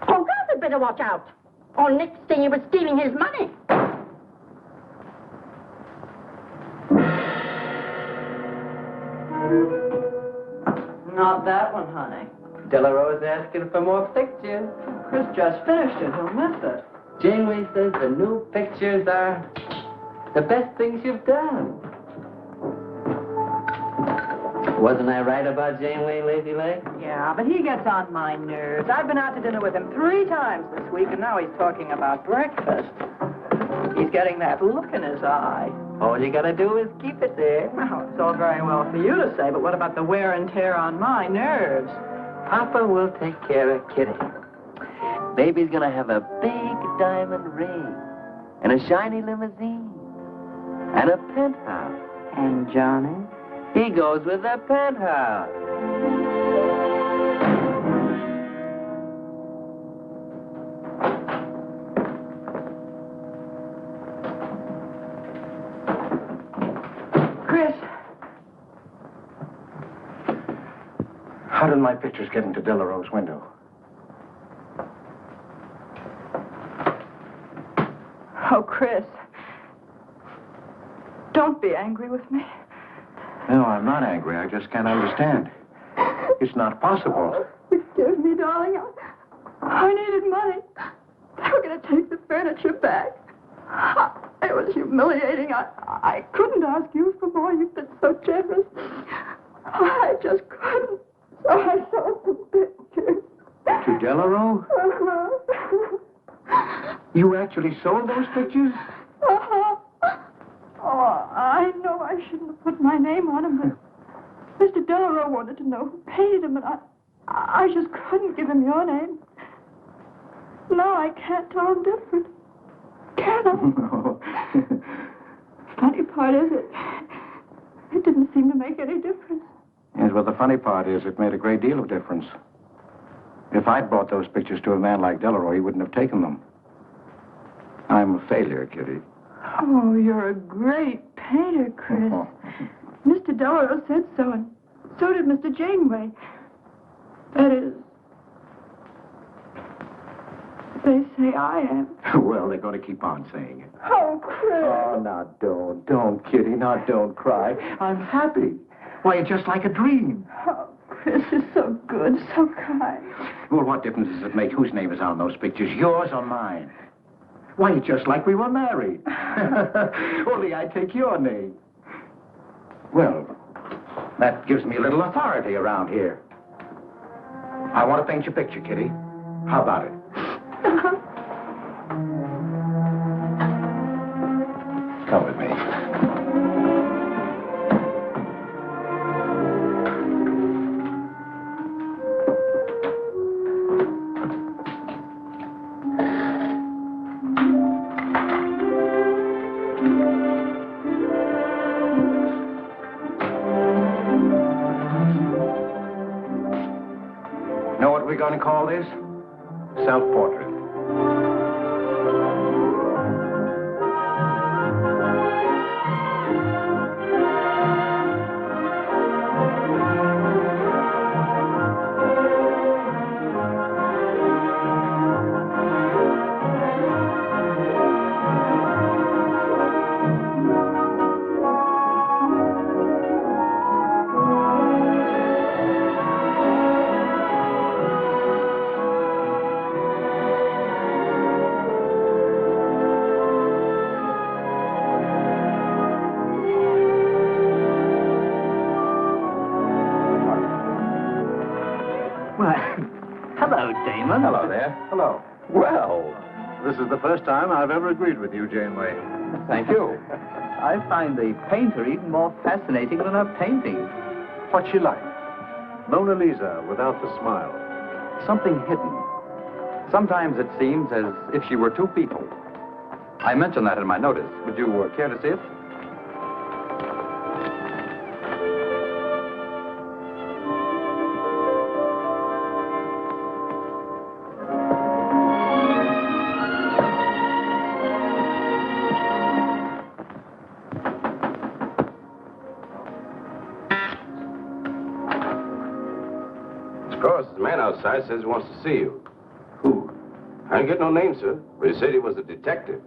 Oh, God, had better watch out. Or next thing you were stealing his money. Not that one, honey. Delarose asking for more pictures. Chris just finished it. He'll miss it. Janeway says the new pictures are the best things you've done. Wasn't I right about Janeway, Lazy Leg? Yeah, but he gets on my nerves. I've been out to dinner with him 3 times this week, and now he's talking about breakfast. He's getting that look in his eye. All you gotta do is keep it there. Well, it's all very well for you to say, but what about the wear and tear on my nerves? Papa will take care of Kitty. Baby's gonna have a big diamond ring, and a shiny limousine, and a penthouse. And Johnny? He goes with the penthouse. Chris. How did my pictures get into Delarose's window? Oh, Chris. Don't be angry with me. No, I'm not angry. I just can't understand. It's not possible. Excuse me, darling. I needed money. They were going to take the furniture back. It was humiliating. I couldn't ask you for more. You've been so generous. I just couldn't. So I sold the pictures. To Delarose? You actually sold those pictures? Uh-huh. Oh, I know I shouldn't have put my name on them, but Mr. Delarose wanted to know who painted them, and I just couldn't give him your name. No, I can't tell him different. Can I? No. Funny part is it didn't seem to make any difference. Yes, well, the funny part is it made a great deal of difference. If I'd brought those pictures to a man like Delarose, he wouldn't have taken them. I'm a failure, Kitty. Oh, you're a great painter, Chris. Mr. Delarose said so, and so did Mr. Janeway. That is, they say I am. Well, they're going to keep on saying it. Oh, Chris. Oh, now, don't, Kitty. Now, don't cry. I'm happy. Why, it's just like a dream. Oh, Chris is so good, so kind. Well, what difference does it make whose name is on those pictures, yours or mine? Why, it's just like we were married. Only I take your name. Well, that gives me a little authority around here. I want to paint your picture, Kitty. How about it? Come with me. Know what we're going to call this? Self-portrait. gentlemen. Hello there. Hello. Well, this is the first time I've ever agreed with you, Janeway. Thank you. I find the painter even more fascinating than her painting. What's she like? Mona Lisa without the smile. Something hidden. Sometimes it seems as if she were two people. I mentioned that in my notice. Would you care to see it? The man outside says he wants to see you. Who? I didn't get no name, sir, but he said he was a detective.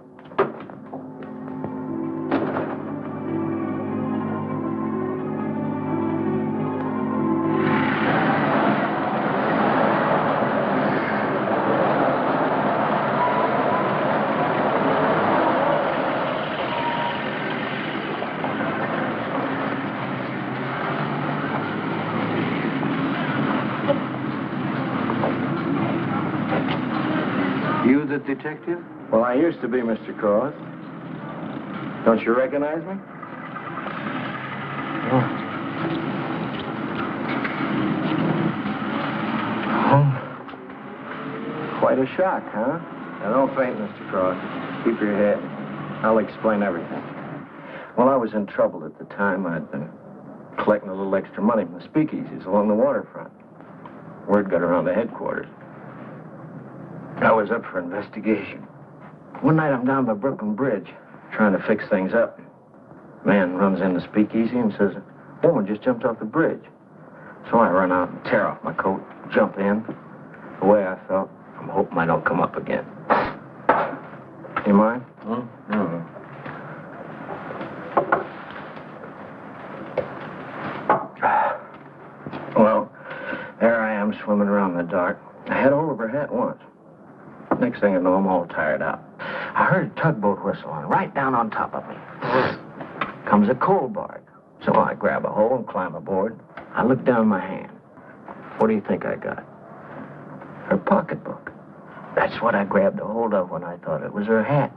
You the detective? Well, I used to be, Mr. Cross. Don't you recognize me? Quite a shock, huh? Now, don't faint, Mr. Cross. Keep your head. I'll explain everything. Well, I was in trouble at the time. I'd been collecting a little extra money from the speakeasies along the waterfront. Word got around to headquarters. I was up for investigation. One night I'm down by Brooklyn Bridge, trying to fix things up. Man runs in the speakeasy and says, a woman just jumped off the bridge. So I run out and tear off my coat, jump in. The way I felt, I'm hoping I don't come up again. You mind? Well, there I am swimming around in the dark. I had a hold of her hat once. Next thing I know, I'm all tired out. I heard a tugboat whistle on right down on top of me. Comes a coal barge. So I grab a hole and climb aboard. I look down my hand. What do you think I got? Her pocketbook. That's what I grabbed a hold of when I thought it was her hat.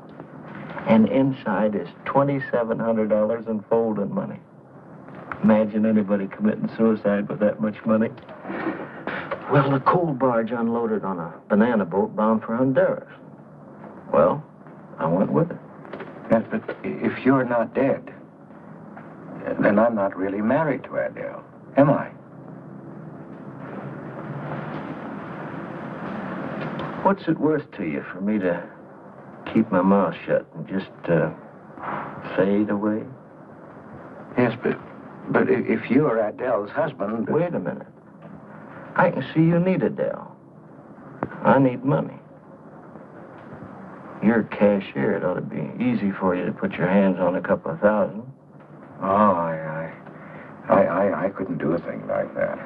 And inside is $2,700 in folding money. Imagine anybody committing suicide with that much money. Well, the coal barge unloaded on a banana boat bound for Honduras. Well, I went with it. Yes, but if you're not dead, then I'm not really married to Adele, am I? What's it worth to you for me to keep my mouth shut and just fade away? Yes, but if you're Adele's husband... Wait a minute. I can see you need Adele. I need money. You're a cashier. It ought to be easy for you to put your hands on a couple of thousand. Oh, I couldn't do a thing like that.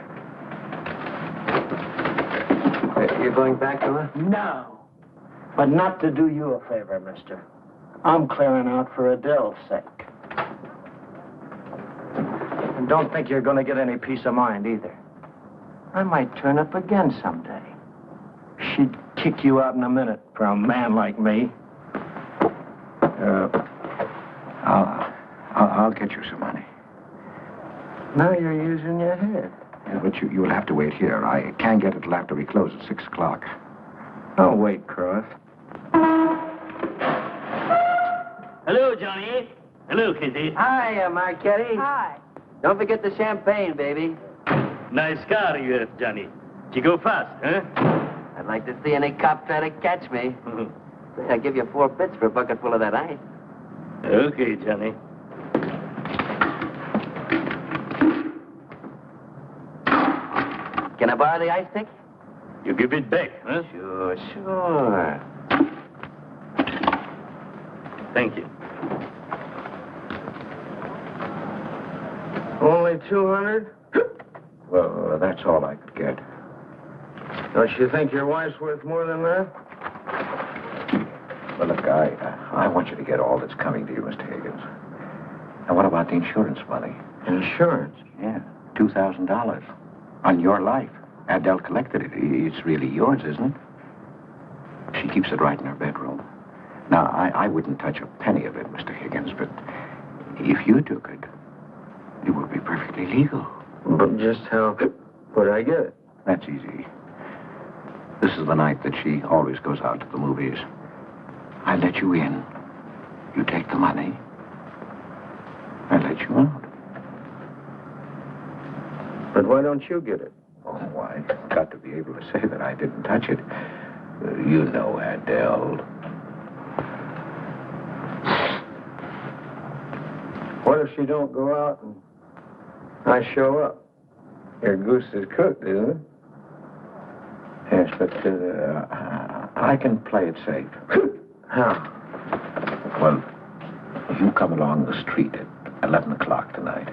You're going back to her? No. But not to do you a favor, mister. I'm clearing out for Adele's sake. And don't think you're going to get any peace of mind either. I might turn up again someday. She'd kick you out in a minute for a man like me. I'll get you some money. Now you're using your head. Yeah, but you'll have to wait here. I can't get it till after we close at 6 o'clock. I'll wait, Cross. Hello, Johnny. Hello, Kizzy. Hi, Marquetti. Hi. Don't forget the champagne, baby. Nice car you have, Johnny. You go fast, huh? I'd like to see any cop try to catch me. I'll give you 4 bits for a bucket full of that ice. Okay, Johnny. Can I borrow the ice pick? You give it back, huh? Sure. Thank you. Only 200? Well, that's all I could get. Don't you think your wife's worth more than that? Well, look, I want you to get all that's coming to you, Mr. Higgins. And what about the insurance money? Insurance? Yeah, $2,000. On your life. Adele collected it. It's really yours, isn't it? She keeps it right in her bedroom. Now, I wouldn't touch a penny of it, Mr. Higgins, but if you took it, it would be perfectly legal. But just how would I get it? That's easy. This is the night that she always goes out to the movies. I let you in. You take the money. I let you out. But why don't you get it? Oh, I've got to be able to say that I didn't touch it. You know, Adele. What if she don't go out and I show up? Your goose is cooked, isn't it? Yes, but I can play it safe. How? Well, you come along the street at 11 o'clock tonight.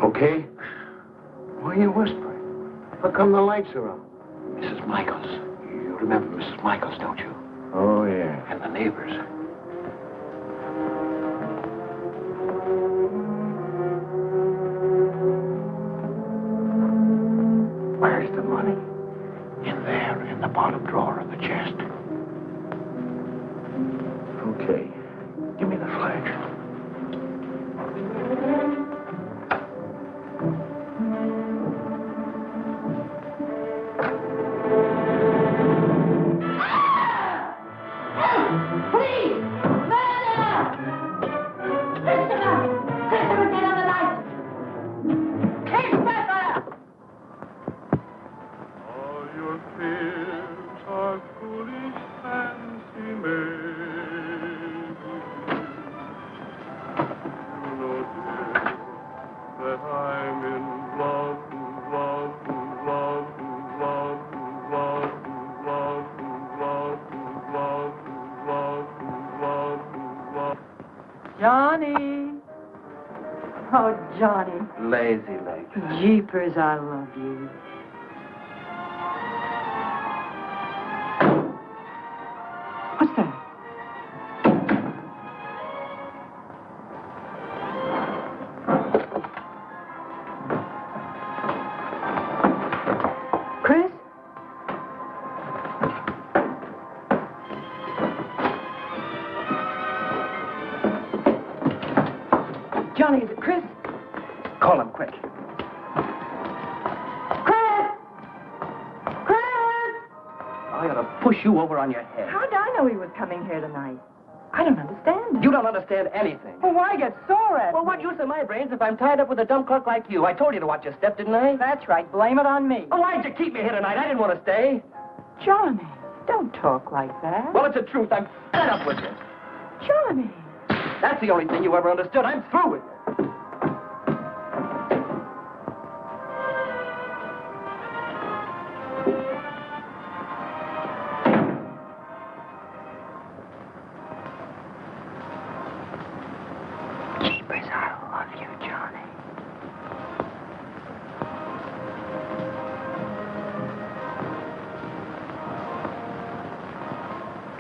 Okay? Why are you whispering? How come the lights are on? Mrs. Michaels. You remember Mrs. Michaels, don't you? Oh, yeah. And the neighbors. Where's the money? In there, in the bottom drawer of the chest. Okay. Give me the flash. Johnny. Oh, Johnny. Lazy legs. Jeepers, I love you. What's that? Chris? Johnny, is it Chris? Call him quick. I ought to push you over on your head. How did I know he was coming here tonight? I don't understand it. You don't understand anything. Well, why get sore at Well, me? what use are my brains if I'm tied up with a dumb clerk like you? I told you to watch your step, didn't I? That's right. Blame it on me. Oh, why'd you keep me here tonight? I didn't want to stay. Johnny, don't talk like that. Well, it's the truth. I'm fed up with you. Johnny. That's the only thing you ever understood. I'm through with you. Jeepers, I love you, Johnny.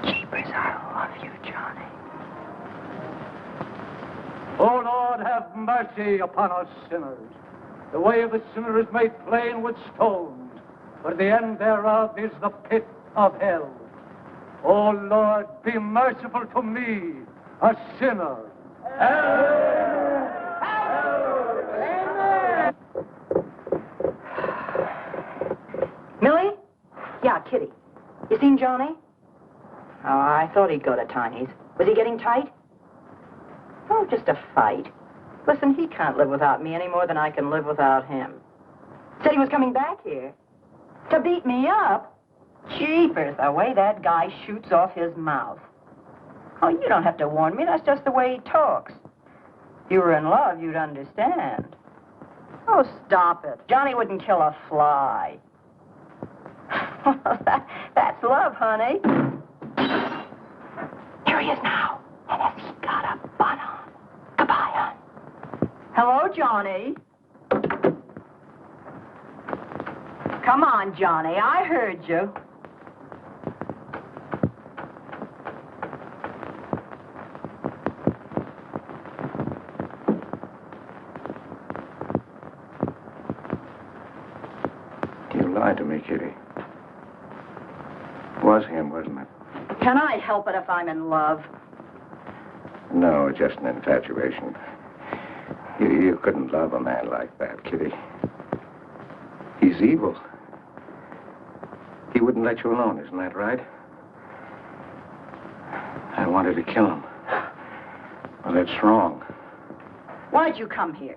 Jeepers, I love you, Johnny. O Lord, have mercy upon us sinners. The way of the sinner is made plain with stones, but the end thereof is the pit of hell. O Lord, be merciful to me, a sinner. Millie? Yeah, Kitty. You seen Johnny? Oh, I thought he'd go to Tiny's. Was he getting tight? Oh, just a fight. Listen, he can't live without me any more than I can live without him. Said he was coming back here. To beat me up? Jeepers, the way that guy shoots off his mouth. Oh, you don't have to warn me. That's just the way he talks. If you were in love, you'd understand. Oh, stop it. Johnny wouldn't kill a fly. That's love, honey. There he is now. And has he got a bun on? Goodbye, hon. Hello, Johnny. Come on, Johnny. I heard you. You lied to me, Kitty. It was him, wasn't it? Can I help it if I'm in love? No, just an infatuation. You couldn't love a man like that, Kitty. He's evil. He wouldn't let you alone, isn't that right? I wanted to kill him. Well, that's wrong. Why'd you come here?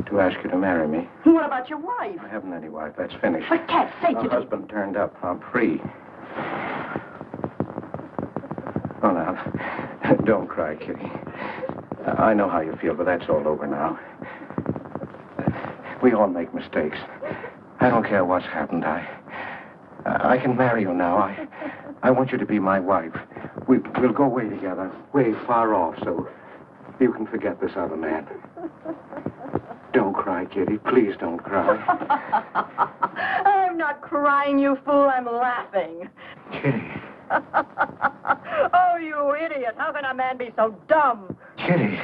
To ask you to marry me. What about your wife? I haven't any wife. That's finished. For cat's sake, My husband turned up. I'm free. Oh, now, don't cry, Kitty. I know how you feel, but that's all over now. We all make mistakes. I don't care what's happened. I can marry you now. I want you to be my wife. We'll go away together, way far off, so you can forget this other man. Don't cry, Kitty. Please don't cry. I'm not crying, you fool. I'm laughing. Kitty. Oh, you idiot. How can a man be so dumb? Kitty.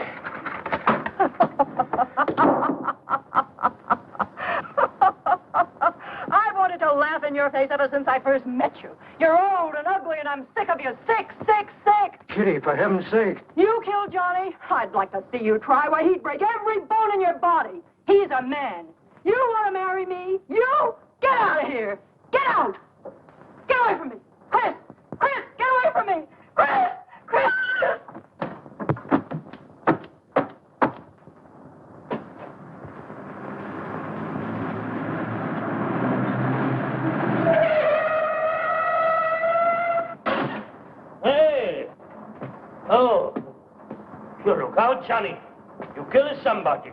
I wanted to laugh in your face ever since I first met you. You're old and ugly, and I'm sick of you. Sick, sick, sick. Kitty, for heaven's sake. You killed Johnny? I'd like to see you try. Why, he'd break every bone in your body. He's a man. You want to marry me? You? Get out of here. Get out. Get away from me. Chris! Chris, get away from me. Chris! Chris! Hey! Oh, you look out, Johnny. You killed somebody.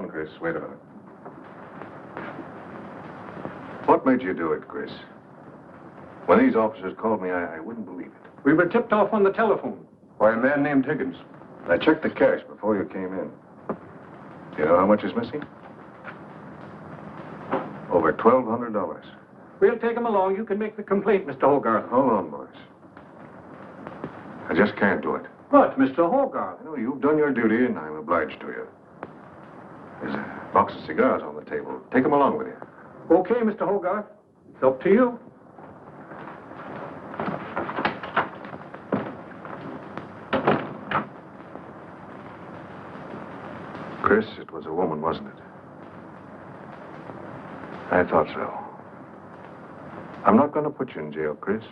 Chris, wait a minute. What made you do it, Chris? When these officers called me, I wouldn't believe it. We were tipped off on the telephone. Why, a man named Higgins. I checked the cash before you came in. You know how much is missing? Over $1,200. We'll take him along. You can make the complaint, Mr. Hogarth. Hold on, boys. I just can't do it. But, Mr. Hogarth... You know, you've done your duty, and I'm obliged to you. There's a box of cigars on the table. Take them along with you. Okay, Mr. Hogarth. It's up to you. Chris, it was a woman, wasn't it? I thought so. I'm not going to put you in jail, Chris.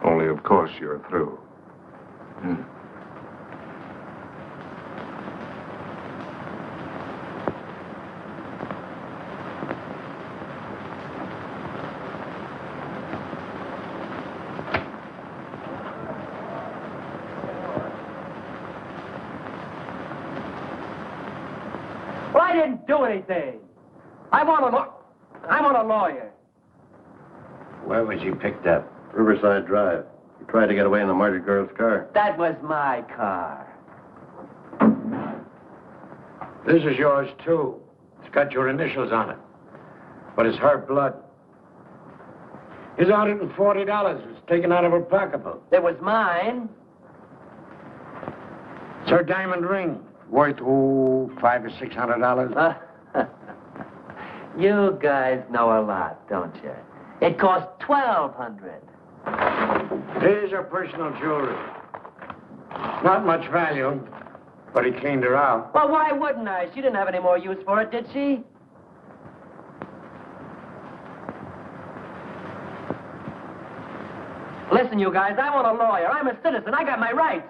Only, of course, you're through. Well, I didn't do anything. I want a lawyer. Where was you picked up? Riverside Drive. You tried to get away in the murdered girl's car. That was my car. This is yours, too. It's got your initials on it. But it's her blood. Here's $140 was taken out of her pocketbook. It was mine. It's her diamond ring. Worth, $500 or $600. You guys know a lot, don't you? It cost $1,200. Here's her personal jewelry. Not much value, but he cleaned her out. Well, why wouldn't I? She didn't have any more use for it, did she? Listen, you guys, I want a lawyer. I'm a citizen. I got my rights.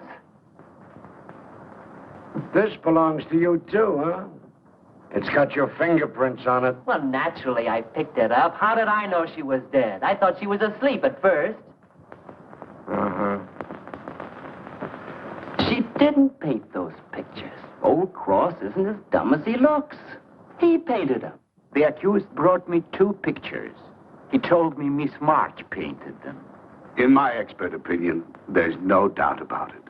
This belongs to you, too, huh? It's got your fingerprints on it. Well, naturally, I picked it up. How did I know she was dead? I thought she was asleep at first. Uh-huh. She didn't paint those pictures. Old Cross isn't as dumb as he looks. He painted them. The accused brought me 2 pictures. He told me Miss March painted them. In my expert opinion, there's no doubt about it.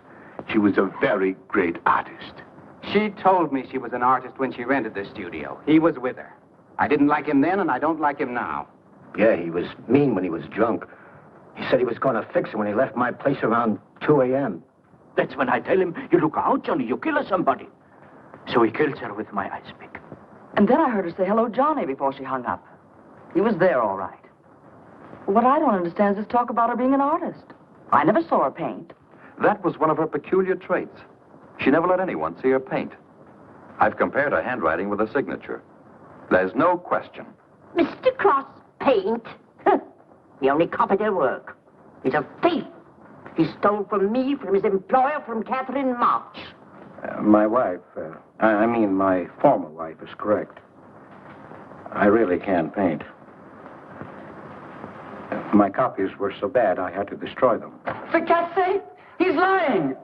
She was a very great artist. She told me she was an artist when she rented the studio. He was with her. I didn't like him then, and I don't like him now. Yeah, he was mean when he was drunk. He said he was going to fix it when he left my place around 2 a.m. That's when I tell him, you look out, Johnny, you kill somebody. So he kills her with my ice pick. And then I heard her say hello, Johnny, before she hung up. He was there, all right. What I don't understand is this talk about her being an artist. I never saw her paint. That was one of her peculiar traits. She never let anyone see her paint. I've compared her handwriting with her signature. There's no question. Mr. Cross paint? He only copied her work. He's a thief. He stole from me, from his employer, from Catherine March. My wife, my former wife is correct. I really can't paint. My copies were so bad, I had to destroy them. For God's sake, he's lying.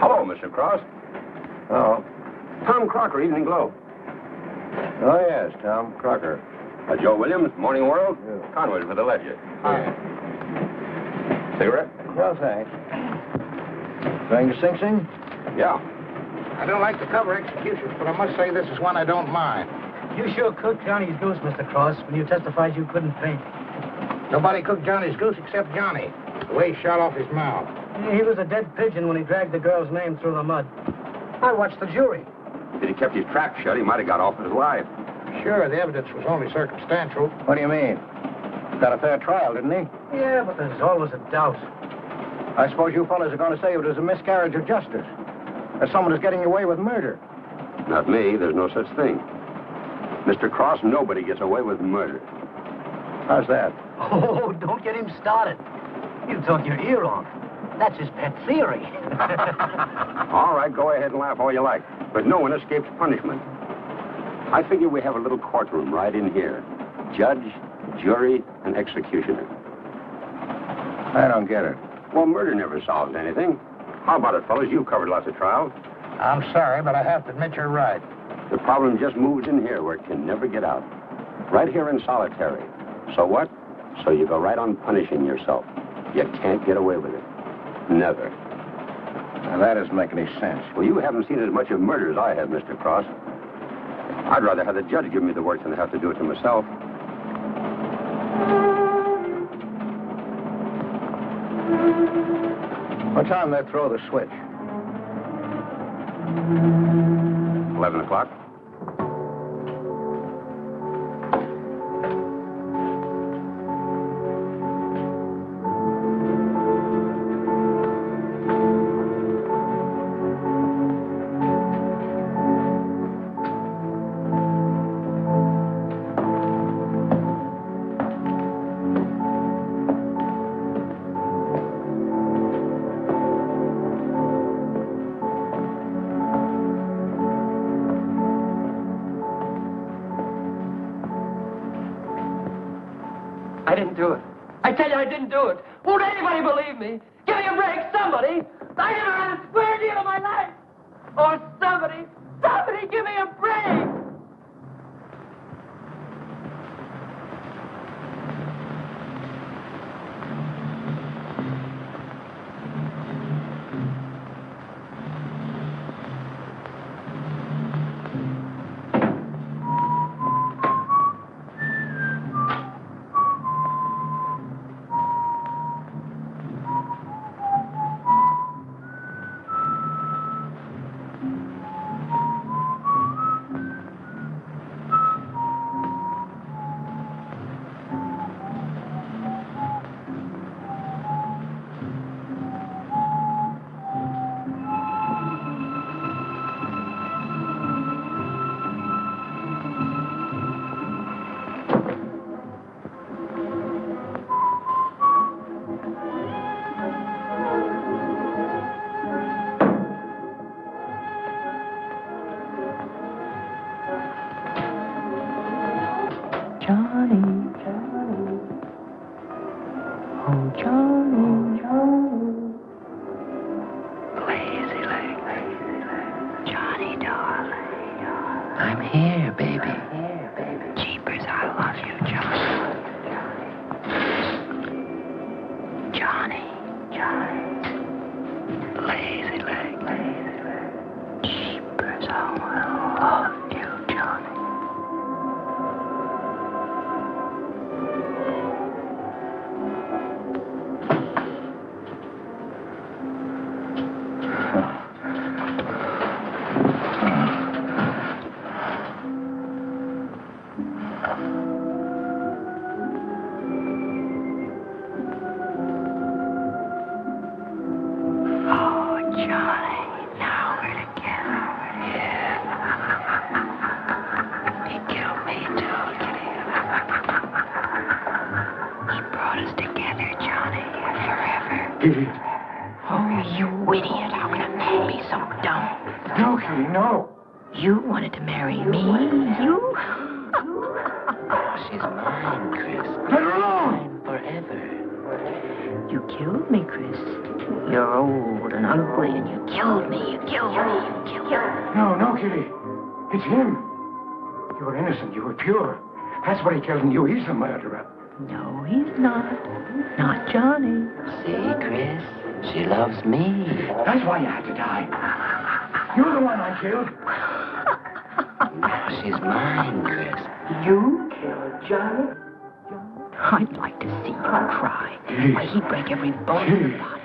Hello, Mr. Cross. Oh. Tom Crocker, Evening Globe. Oh, yes, Tom Crocker. Joe Williams, Morning World. Yeah. Conway for the Ledger. Cigarette? No, thanks. Going to Sing Sing? Yeah. I don't like to cover executions, but I must say this is one I don't mind. You sure cooked Johnny's goose, Mr. Cross, when you testified you couldn't paint. Nobody cooked Johnny's goose except Johnny. The way he shot off his mouth. He was a dead pigeon when he dragged the girl's name through the mud. I watched the jury. If he kept his trap shut, he might have got off with his life. Sure, the evidence was only circumstantial. What do you mean? Got a fair trial, didn't he? Yeah, but there's always a doubt. I suppose you fellas are going to say it was a miscarriage of justice. That someone is getting away with murder. Not me. There's no such thing. Mr. Cross, nobody gets away with murder. How's that? Oh, don't get him started. He'll talk your ear off. That's his pet theory. All right, go ahead and laugh all you like. But no one escapes punishment. I figure we have a little courtroom right in here. Judge, jury, and executioner. I don't get it. Well, murder never solves anything. How about it, fellas? You've covered lots of trials. I'm sorry, but I have to admit you're right. The problem just moves in here where it can never get out. Right here in solitary. So what? So you go right on punishing yourself. You can't get away with it. Never. Now, that doesn't make any sense. Well, you haven't seen as much of murder as I have, Mr. Cross. I'd rather have the judge give me the work than have to do it to myself. What time they throw the switch? 11 o'clock. I didn't do it. I tell you, I didn't do it. Won't anybody believe me? Give me a break, somebody. I never had a square deal in my life. Or somebody give me a break. That's what he killed you. He's the murderer. No, he's not. Not Johnny. See, Chris, she loves me. That's why you had to die. You're the one I killed. No, she's mine, Chris. You killed Johnny? I'd like to see you cry. Why, he'd break every bone in your body.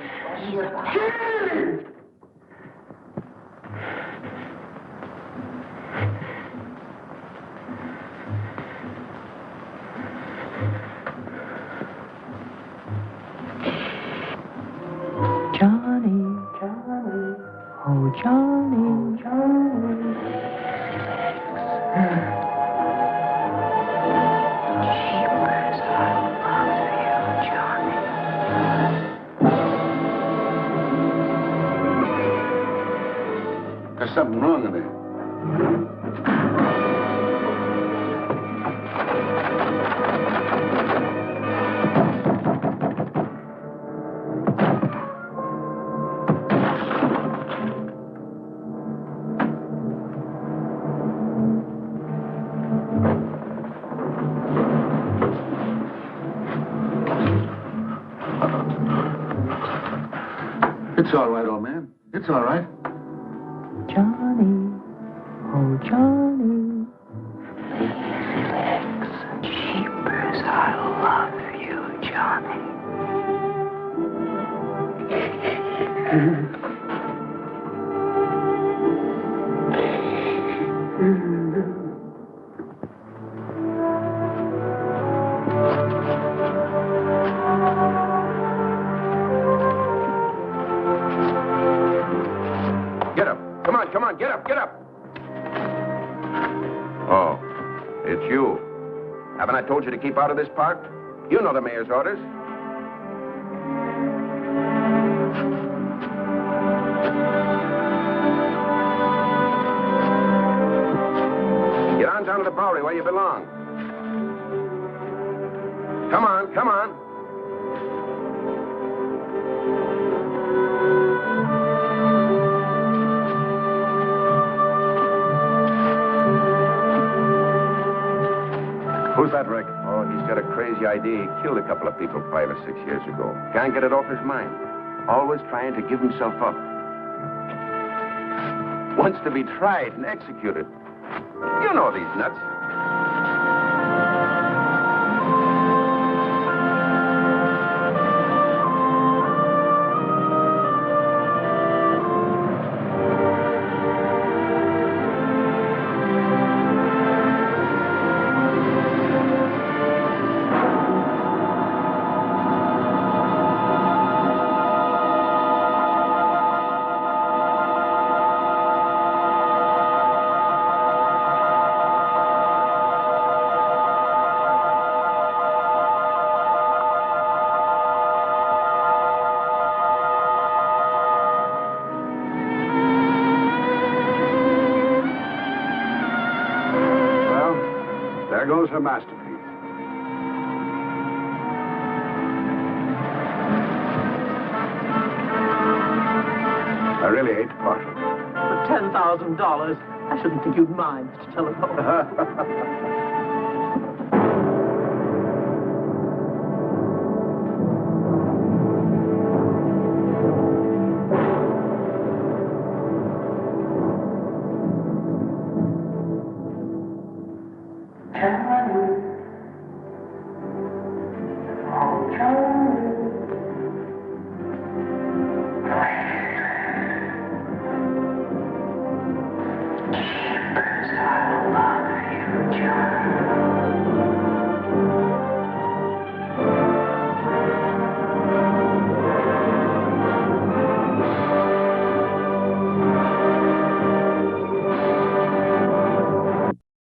He's a man. There's something wrong in there. It's all right, old man. It's all right. Johnny, oh Johnny, lazy legs and sheepers, I love you, Johnny. Get up. Come on, get up, get up. Oh, it's you. Haven't I told you to keep out of this park? You know the mayor's orders. Get on down to the Bowery where you belong. Come on, come on. Who's that, Rick? Oh, he's got a crazy idea. He killed a couple of people 5 or 6 years ago. Can't get it off his mind. Always trying to give himself up. Wants to be tried and executed. You know these nuts. There goes her masterpiece. I really hate to part with it. For $10,000, I shouldn't think you'd mind to tell it all.